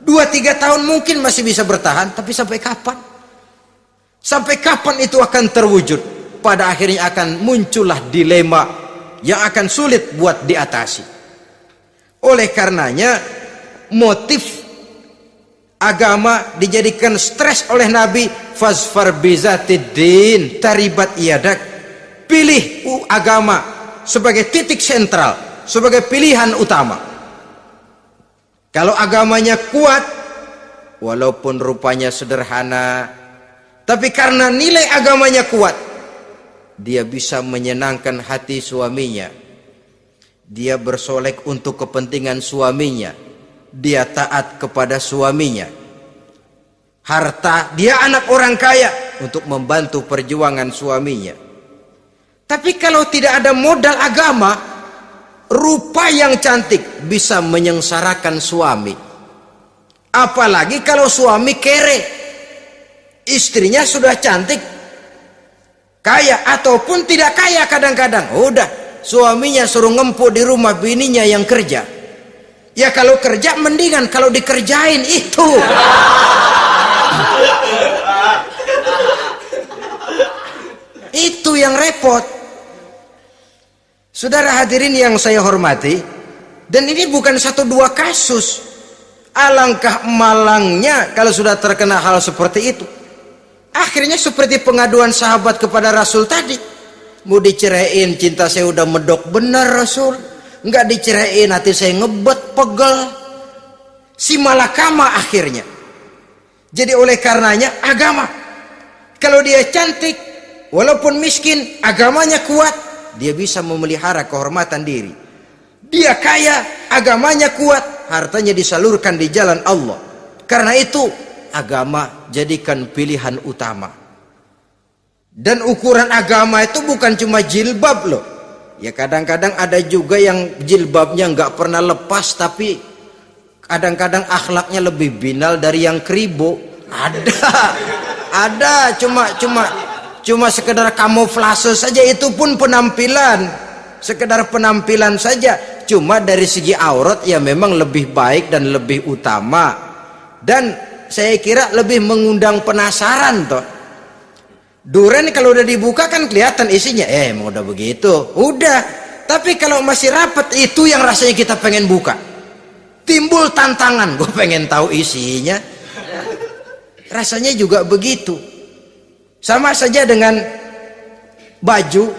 Speaker 1: 2-3 tahun mungkin masih bisa bertahan, tapi sampai kapan? Sampai kapan itu akan terwujud? Pada akhirnya akan muncullah dilema yang akan sulit buat diatasi. Oleh karenanya motif agama dijadikan stres oleh Nabi. Fasfar bizatiddin taribat yadak. Pilih agama sebagai titik sentral, sebagai pilihan utama. Kalau agamanya kuat, walaupun rupanya sederhana, tapi karena nilai agamanya kuat, dia bisa menyenangkan hati suaminya. Dia bersolek untuk kepentingan suaminya. Dia taat kepada suaminya. Harta, dia anak orang kaya untuk membantu perjuangan suaminya. Tapi kalau tidak ada modal agama, rupa yang cantik bisa menyengsarakan suami. Apalagi kalau suami kere, istrinya sudah cantik, kaya ataupun tidak kaya kadang-kadang, udah suaminya suruh ngempuk di rumah, bininya yang kerja. Ya kalau kerja mendingan kalau dikerjain itu. Itu yang repot. Saudara hadirin yang saya hormati, dan ini bukan satu dua kasus. Alangkah malangnya kalau sudah terkena hal seperti itu. Akhirnya seperti pengaduan sahabat kepada Rasul tadi. Mau diceraiin, cinta saya udah medok bener Rasul. Enggak diceraiin, hati saya ngebet, pegel. Si malakama akhirnya. Jadi oleh karenanya agama. Kalau dia cantik, walaupun miskin, agamanya kuat, dia bisa memelihara kehormatan diri. Dia kaya, agamanya kuat, hartanya disalurkan di jalan Allah. Karena itu agama jadikan pilihan utama. Dan ukuran agama itu bukan cuma jilbab loh. Ya kadang-kadang ada juga yang jilbabnya nggak pernah lepas, tapi kadang-kadang akhlaknya lebih binal dari yang kribo. Ada cuma sekedar kamuflase saja, itu pun penampilan, sekedar penampilan saja. Cuma dari segi aurat ya memang lebih baik dan lebih utama, dan saya kira lebih mengundang penasaran toh. Duren kalau udah dibuka kan kelihatan isinya, emang udah begitu, udah. Tapi kalau masih rapat, itu yang rasanya kita pengen buka, timbul tantangan, gue pengen tahu isinya. Rasanya juga begitu. Sama saja dengan baju,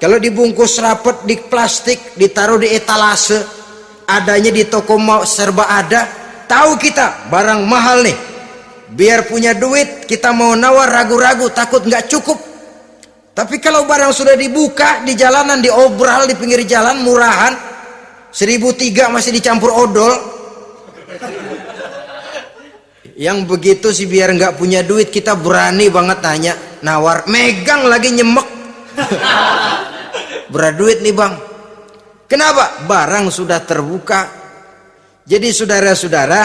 Speaker 1: kalau dibungkus rapat di plastik, ditaruh di etalase, adanya di toko serba ada, tahu kita barang mahal nih. Biar punya duit, kita mau nawar ragu-ragu, takut nggak cukup. Tapi kalau barang sudah dibuka di jalanan, diobral di pinggir jalan, murahan, 1.003 masih dicampur odol. Yang begitu sih biar nggak punya duit, kita berani banget tanya, nawar, megang lagi nyemek. Berat duit nih bang. Kenapa? Barang sudah terbuka. Jadi saudara-saudara,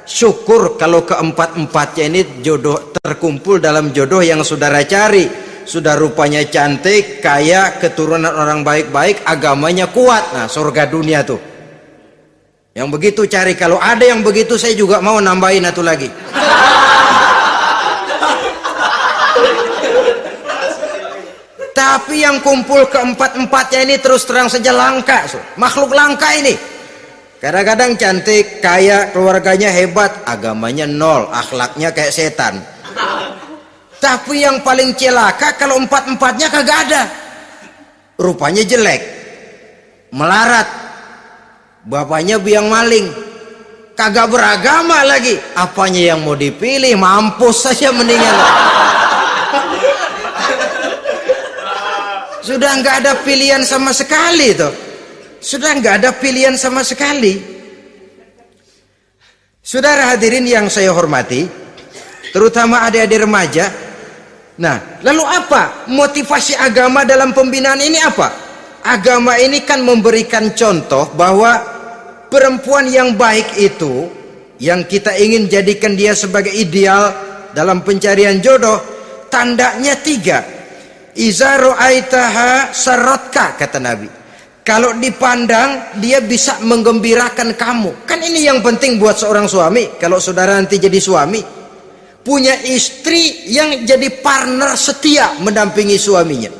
Speaker 1: syukur kalau keempat-empatnya ini jodoh terkumpul dalam jodoh yang saudara cari. Sudah rupanya cantik, kaya, keturunan orang baik-baik, agamanya kuat. Nah, surga dunia tuh. Yang begitu cari. Kalau ada yang begitu, saya juga mau nambahin satu lagi. Tapi yang kumpul keempat-empatnya ini terus terang saja langka. Makhluk langka ini. Kadang-kadang cantik, kaya, keluarganya hebat, agamanya nol, akhlaknya kayak setan. Tapi yang paling celaka kalau empat-empatnya kagak ada. Rupanya jelek, melarat, bapaknya biang maling, kagak beragama lagi. Apanya yang mau dipilih? Mampus saja mendingan. Sudah nggak ada pilihan sama sekali tuh. Sudah nggak ada pilihan sama sekali. Saudara hadirin yang saya hormati, terutama adik-adik remaja. Nah, lalu apa motivasi agama dalam pembinaan ini apa? Agama ini kan memberikan contoh bahwa perempuan yang baik itu, yang kita ingin jadikan dia sebagai ideal dalam pencarian jodoh, tandanya 3. Iza ra'aitaha sarratka, kata Nabi. Kalau dipandang dia bisa menggembirakan kamu. Kan ini yang penting buat seorang suami. Kalau saudara nanti jadi suami, punya istri yang jadi partner setia mendampingi suaminya.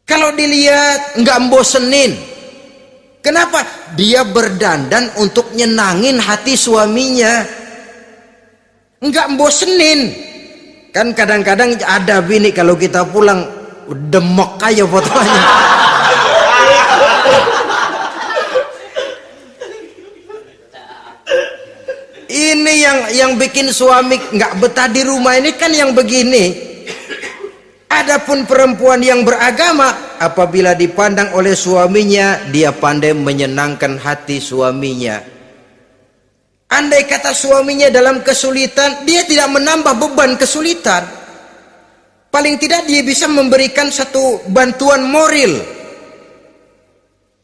Speaker 1: Kalau dilihat nggak bosenin, Kenapa? Dia berdandan untuk nyenangin hati suaminya, enggak bosenin. Kan kadang-kadang ada bini kalau kita pulang demok aja fotonya. Ini yang bikin suami nggak betah di rumah ini kan yang begini. Adapun perempuan yang beragama, apabila dipandang oleh suaminya, dia pandai menyenangkan hati suaminya. Andai kata suaminya dalam kesulitan, dia tidak menambah beban kesulitan. Paling tidak dia bisa memberikan satu bantuan moral.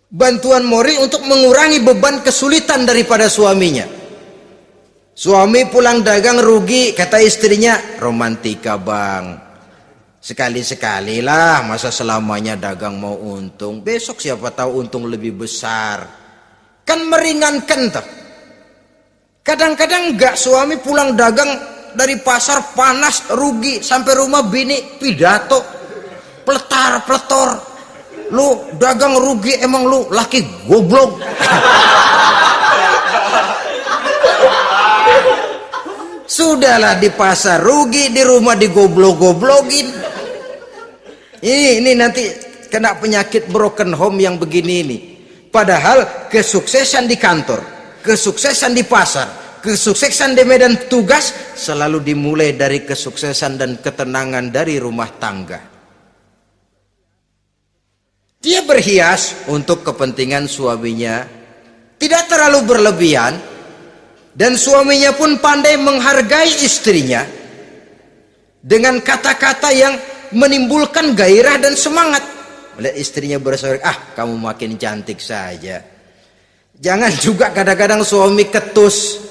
Speaker 1: Bantuan moral untuk mengurangi beban kesulitan daripada suaminya. Suami pulang dagang rugi, kata istrinya, romantika bang. Sekali-sekali lah, masa selamanya dagang mau untung. Besok siapa tahu untung lebih besar. Kan meringankan tuh. Kadang-kadang enggak, suami pulang dagang dari pasar panas, rugi, sampai rumah bini pidato, pletar-pletor. Lu dagang rugi, emang lu laki goblok. Sudahlah di pasar rugi, di rumah digoblok-goblokin. Ini nanti kena penyakit broken home yang begini ini. Padahal kesuksesan di kantor, kesuksesan di pasar, kesuksesan di medan tugas selalu dimulai dari kesuksesan dan ketenangan dari rumah tangga. Dia berhias untuk kepentingan suaminya, tidak terlalu berlebihan, dan suaminya pun pandai menghargai istrinya dengan kata-kata yang menimbulkan gairah dan semangat. Melihat istrinya bersorak, kamu makin cantik saja. Jangan juga kadang-kadang suami ketus,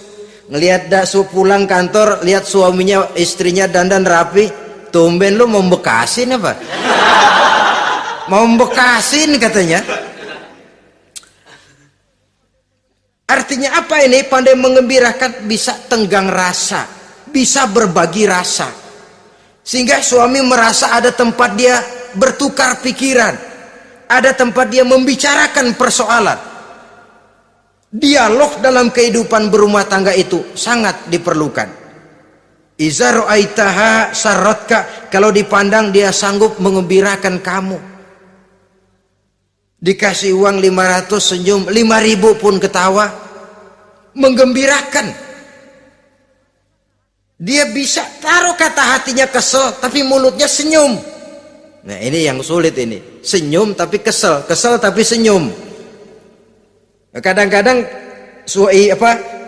Speaker 1: ngelihat daksu pulang kantor, lihat suaminya, istrinya dandan rapi, tumben lu mau bekasin apa? Mau bekasin katanya. Artinya apa ini? Pandai mengembirakan, bisa tenggang rasa, bisa berbagi rasa. Sehingga suami merasa ada tempat dia bertukar pikiran, ada tempat dia membicarakan persoalan. Dialog dalam kehidupan berumah tangga itu sangat diperlukan. Iza ra'aitaha sarratka, kalau dipandang dia sanggup mengembirakan kamu. Dikasih uang 500 senyum, 5.000 pun ketawa, menggembirakan. Dia bisa taruh kata hatinya kesel, tapi mulutnya senyum. Nah ini yang sulit ini, senyum tapi kesel, kesel tapi senyum. Kadang-kadang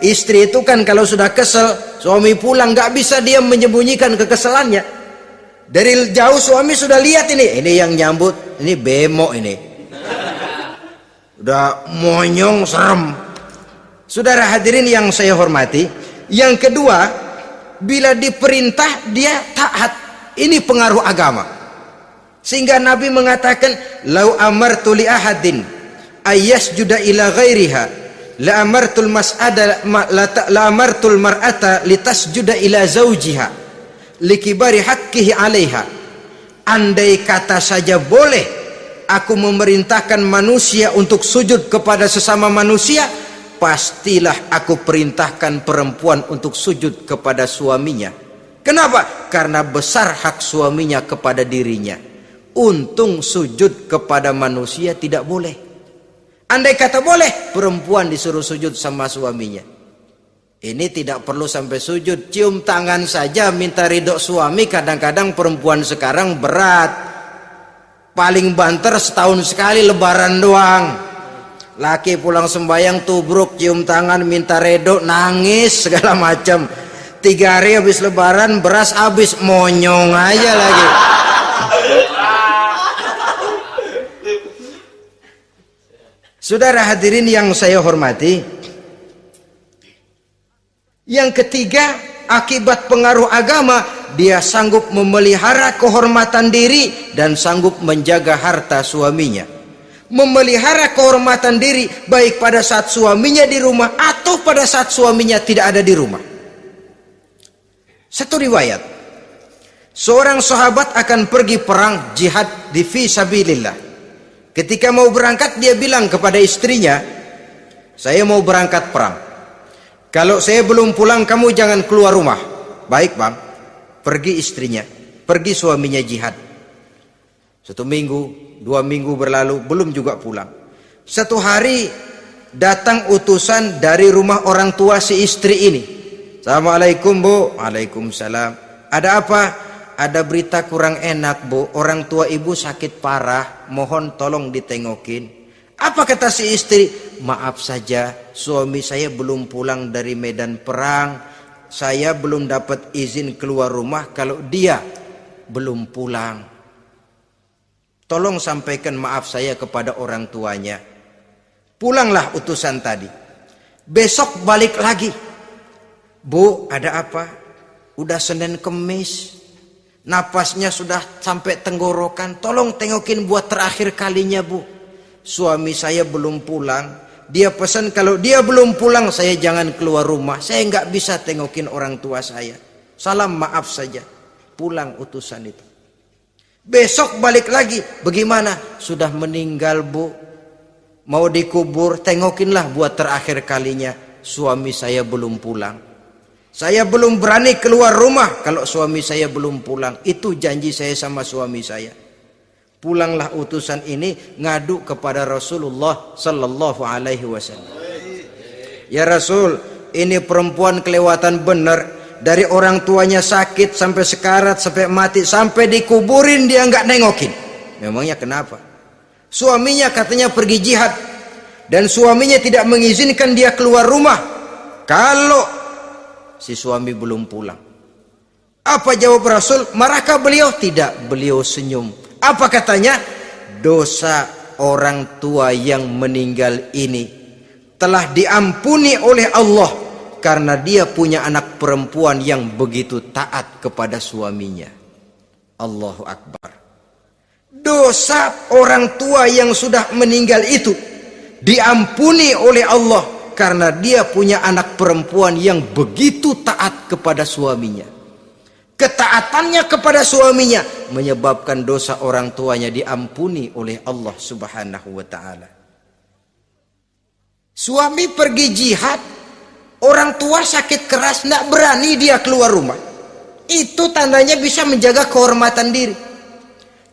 Speaker 1: istri itu kan kalau sudah kesel, suami pulang nggak bisa dia menyembunyikan kekesalannya. Dari jauh suami sudah lihat ini yang nyambut, ini bemo ini, udah monyong serem. Saudara hadirin yang saya hormati, yang kedua, bila diperintah dia taat. Ini pengaruh agama. Sehingga Nabi mengatakan, "Lau amartu li ahadin ayyasjuda ila ghairiha, la amartul mas'ada la amartul mar'ata litasjuda ila zawjiha likibari haqqihi 'alaiha." Andai kata saja boleh aku memerintahkan manusia untuk sujud kepada sesama manusia, pastilah aku perintahkan perempuan untuk sujud kepada suaminya. Kenapa? Karena besar hak suaminya kepada dirinya. Untung sujud kepada manusia tidak boleh. Andai kata boleh, perempuan disuruh sujud sama suaminya. Ini tidak perlu sampai sujud, cium tangan saja minta ridho suami. Kadang-kadang perempuan sekarang berat, paling banter setahun sekali lebaran doang. Laki pulang sembahyang tubruk, cium tangan minta redo, nangis segala macam. 3 hari habis lebaran beras habis, monyong aja lagi. Saudara hadirin yang saya hormati, yang ketiga, akibat pengaruh agama, dia sanggup memelihara kehormatan diri dan sanggup menjaga harta suaminya. Memelihara kehormatan diri baik pada saat suaminya di rumah atau pada saat suaminya tidak ada di rumah. Satu riwayat, seorang sahabat akan pergi perang jihad di fi sabilillah. Ketika mau berangkat dia bilang kepada istrinya, saya mau berangkat perang. Kalau saya belum pulang kamu jangan keluar rumah. Baik bang. Pergi istrinya, pergi suaminya jihad. 1 minggu, 2 minggu berlalu, belum juga pulang. Satu hari datang utusan dari rumah orang tua si istri ini. Assalamualaikum bu. Waalaikumsalam. Ada apa? Ada berita kurang enak bu. Orang tua ibu sakit parah. Mohon tolong ditengokin. Apa kata si istri? Maaf saja, suami saya belum pulang dari medan perang. Saya belum dapat izin keluar rumah kalau dia belum pulang. Tolong sampaikan maaf saya kepada orang tuanya. Pulanglah utusan tadi. Besok balik lagi. Bu, ada apa? Udah Senin Kemis. Napasnya sudah sampai tenggorokan. Tolong tengokin buat terakhir kalinya bu. Suami saya belum pulang. Dia pesan kalau dia belum pulang saya jangan keluar rumah. Saya nggak bisa tengokin orang tua saya. Salam maaf saja. Pulang utusan itu. Besok balik lagi. Bagaimana? Sudah meninggal bu. Mau dikubur. Tengokinlah buat terakhir kalinya. Suami saya belum pulang. Saya belum berani keluar rumah kalau suami saya belum pulang. Itu janji saya sama suami saya. Pulanglah utusan ini ngadu kepada Rasulullah sallallahu alaihi wasallam. Ya Rasul, ini perempuan kelewatan benar. Dari orang tuanya sakit sampai sekarat, sampai mati, sampai dikuburin dia nggak nengokin. Memangnya kenapa? Suaminya katanya pergi jihad dan suaminya tidak mengizinkan dia keluar rumah kalau si suami belum pulang. Apa jawab Rasul? Marahkah beliau? Tidak, beliau senyum. Apa katanya? Dosa orang tua yang meninggal ini telah diampuni oleh Allah karena dia punya anak perempuan yang begitu taat kepada suaminya. Allahu Akbar. Dosa orang tua yang sudah meninggal itu diampuni oleh Allah karena dia punya anak perempuan yang begitu taat kepada suaminya. Ketaatannya kepada suaminya menyebabkan dosa orang tuanya diampuni oleh Allah Subhanahu wa taala. Suami pergi jihad, orang tua sakit keras, tidak berani dia keluar rumah. Itu tandanya bisa menjaga kehormatan diri.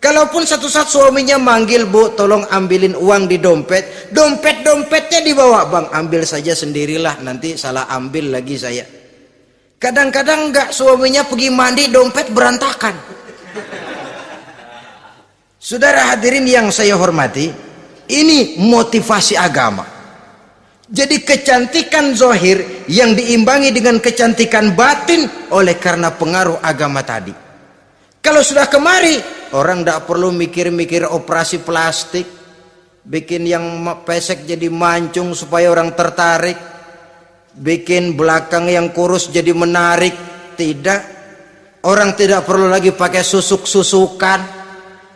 Speaker 1: Kalaupun satu saat suaminya manggil, bu tolong ambilin uang di dompet. Dompetnya dibawa, bang ambil saja sendirilah, nanti salah ambil lagi saya. Kadang-kadang enggak, suaminya pergi mandi dompet berantakan. Saudara hadirin yang saya hormati, ini motivasi agama. Jadi kecantikan zahir yang diimbangi dengan kecantikan batin oleh karena pengaruh agama tadi. Kalau sudah kemari, orang tidak perlu mikir-mikir operasi plastik, bikin yang pesek jadi mancung supaya orang tertarik, bikin belakang yang kurus jadi menarik. Tidak. Orang tidak perlu lagi pakai susuk-susukan,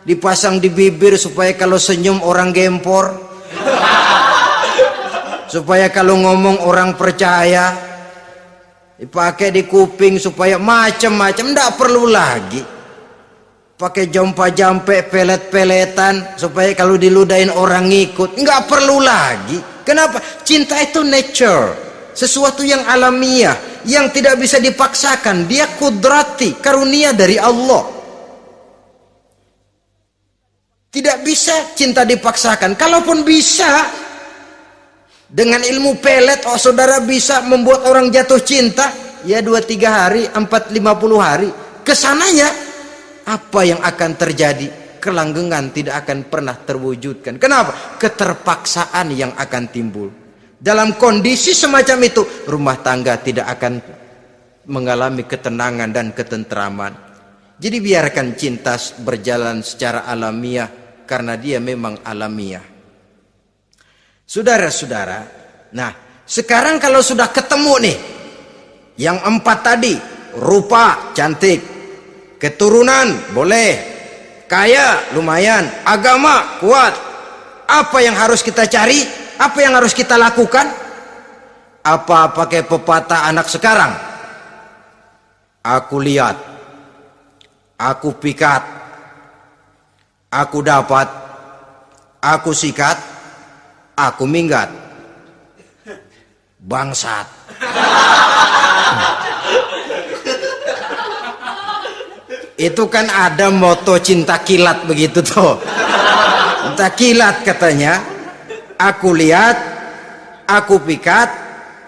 Speaker 1: dipasang di bibir supaya kalau senyum orang gempor, supaya kalau ngomong orang percaya, dipakai di kuping supaya macam-macam. Tidak perlu lagi pakai jompa-jampe, pelet-peletan supaya kalau diludahin orang ngikut. Nggak perlu lagi. Kenapa? Cinta itu nature, sesuatu yang alamiah, yang tidak bisa dipaksakan. Dia kudrati, karunia dari Allah. Tidak bisa cinta dipaksakan. Kalaupun bisa, dengan ilmu pelet, oh saudara bisa membuat orang jatuh cinta, ya 2-3 hari, 4-50 hari. Kesananya, apa yang akan terjadi? Kelanggengan tidak akan pernah terwujudkan. Kenapa? Keterpaksaan yang akan timbul. Dalam kondisi semacam itu, rumah tangga tidak akan mengalami ketenangan dan ketentraman. Jadi biarkan cinta berjalan secara alamiah, karena dia memang alamiah. Saudara-saudara, nah sekarang kalau sudah ketemu nih, yang 4 tadi, rupa cantik, keturunan boleh, kaya lumayan, agama kuat. Apa yang harus kita cari? Apa yang harus kita lakukan? Apa pakai pepatah anak sekarang? Aku lihat, aku pikat, aku dapat, aku sikat, aku minggat. Bangsat. Itu kan ada moto cinta kilat begitu tuh. Cinta kilat katanya. Aku lihat, aku pikat,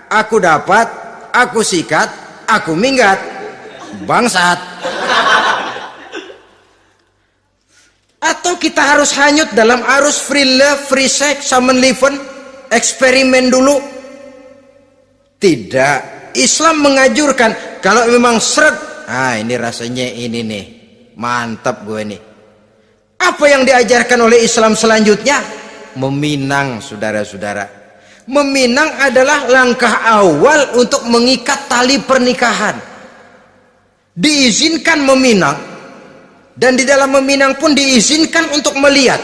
Speaker 1: aku dapat, aku sikat, aku minggat. Bangsat. Atau kita harus hanyut dalam arus free love, free sex, summon living, eksperimen dulu? Tidak. Islam mengajurkan kalau memang seret, ini rasanya ini nih, mantap gue nih. Apa yang diajarkan oleh Islam selanjutnya? Meminang, saudara-saudara. Meminang adalah langkah awal untuk mengikat tali pernikahan. Diizinkan meminang, dan di dalam meminang pun diizinkan untuk melihat.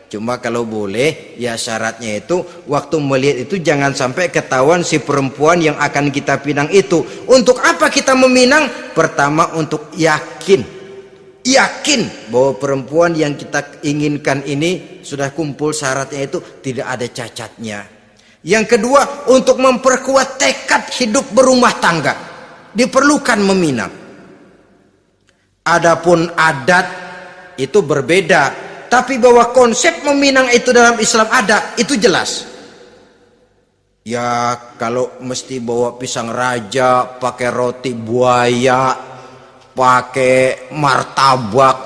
Speaker 1: Cuma kalau boleh, ya syaratnya itu waktu melihat itu jangan sampai ketahuan si perempuan yang akan kita pinang itu. Untuk apa kita meminang? Pertama, untuk yakin bahwa perempuan yang kita inginkan ini sudah kumpul syaratnya itu, tidak ada cacatnya. Yang kedua, untuk memperkuat tekad hidup berumah tangga, diperlukan meminang. Adapun adat itu berbeda. Tapi bahwa konsep meminang itu dalam Islam ada, itu jelas. Ya kalau mesti bawa pisang raja, pakai roti buaya, pakai martabak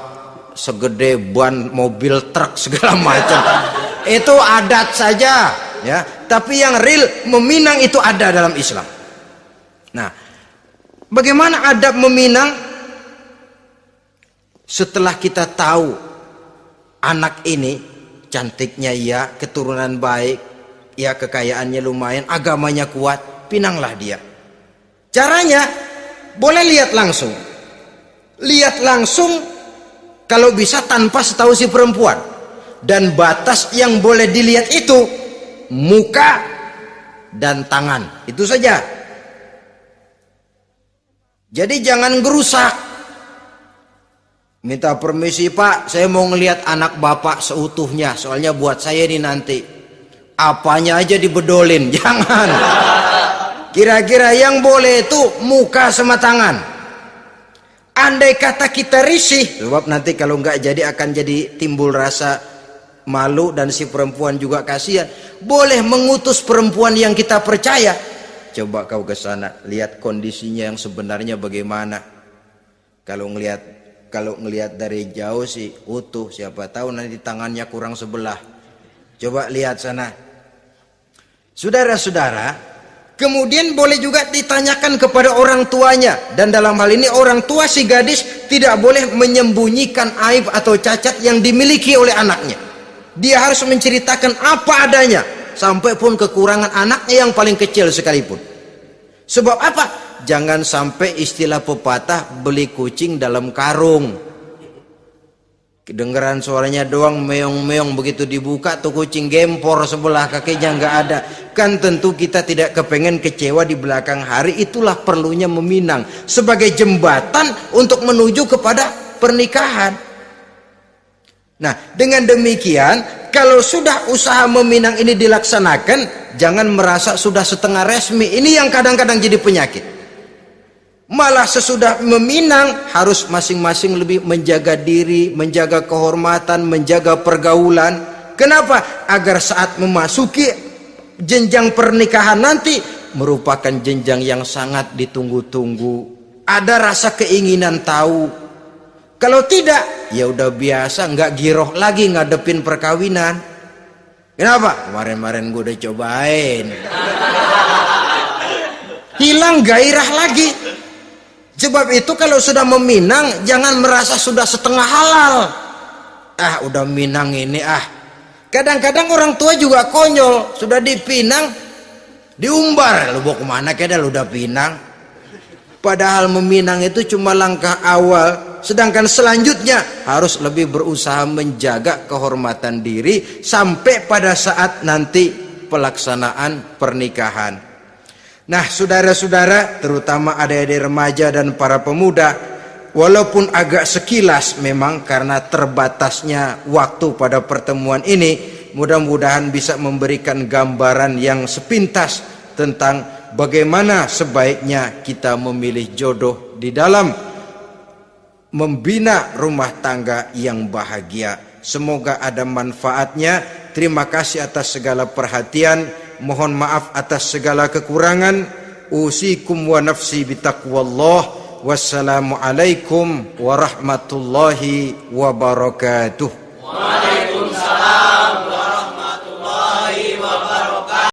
Speaker 1: segede ban mobil truk segala macam, itu adat saja, ya. Tapi yang real meminang itu ada dalam Islam. Nah, bagaimana adab meminang? Setelah kita tahu anak ini cantiknya ya, keturunan baik, ya kekayaannya lumayan, agamanya kuat, pinanglah dia. Caranya boleh lihat langsung. Lihat langsung kalau bisa tanpa setahu si perempuan. Dan batas yang boleh dilihat itu muka dan tangan. Itu saja. Jadi jangan gerusak. Minta permisi Pak, saya mau ngelihat anak bapak seutuhnya, soalnya buat saya ini nanti. Apanya aja dibedolin, jangan. Kira-kira yang boleh itu muka sama tangan. Andai kata kita risih, sebab nanti kalau nggak jadi akan jadi timbul rasa malu dan si perempuan juga kasihan. Boleh mengutus perempuan yang kita percaya. Coba kau ke sana, lihat kondisinya yang sebenarnya bagaimana. Kalau ngelihat dari jauh sih utuh, siapa tahu nanti tangannya kurang sebelah. Coba lihat sana. Saudara-saudara, kemudian boleh juga ditanyakan kepada orang tuanya. Dan dalam hal ini orang tua si gadis tidak boleh menyembunyikan aib atau cacat yang dimiliki oleh anaknya. Dia harus menceritakan apa adanya, sampai pun kekurangan anaknya yang paling kecil sekalipun. Sebab apa? Jangan sampai istilah pepatah beli kucing dalam karung. Kedengeran suaranya doang meong-meong, begitu dibuka tuh kucing gempor sebelah kakinya nggak ada. Kan tentu kita tidak kepengen kecewa di belakang hari. Itulah perlunya meminang sebagai jembatan untuk menuju kepada pernikahan. Nah, dengan demikian kalau sudah usaha meminang ini dilaksanakan, jangan merasa sudah setengah resmi. Ini yang kadang-kadang jadi penyakit. Malah sesudah meminang harus masing-masing lebih menjaga diri, menjaga kehormatan, menjaga pergaulan. Kenapa? Agar saat memasuki jenjang pernikahan nanti merupakan jenjang yang sangat ditunggu-tunggu. Ada rasa keinginan tahu. Kalau tidak, ya udah biasa, nggak giroh lagi ngadepin perkawinan. Kenapa? Kemarin-kemarin gue udah cobain. Hilang gairah lagi. Sebab itu kalau sudah meminang jangan merasa sudah setengah halal. Udah minang ini Kadang-kadang orang tua juga konyol, sudah dipinang diumbar, lu mau kemana keda lu udah pinang. Padahal meminang itu cuma langkah awal, sedangkan selanjutnya harus lebih berusaha menjaga kehormatan diri sampai pada saat nanti pelaksanaan pernikahan. Nah, saudara-saudara, terutama adik-adik remaja dan para pemuda, walaupun agak sekilas memang karena terbatasnya waktu pada pertemuan ini, mudah-mudahan bisa memberikan gambaran yang sepintas tentang bagaimana sebaiknya kita memilih jodoh di dalam membina rumah tangga yang bahagia. Semoga ada manfaatnya. Terima kasih atas segala perhatian. Mohon maaf atas segala kekurangan. Usikum wa nafsi bitaqwallah. Wassalamualaikum warahmatullahi wabarakatuh.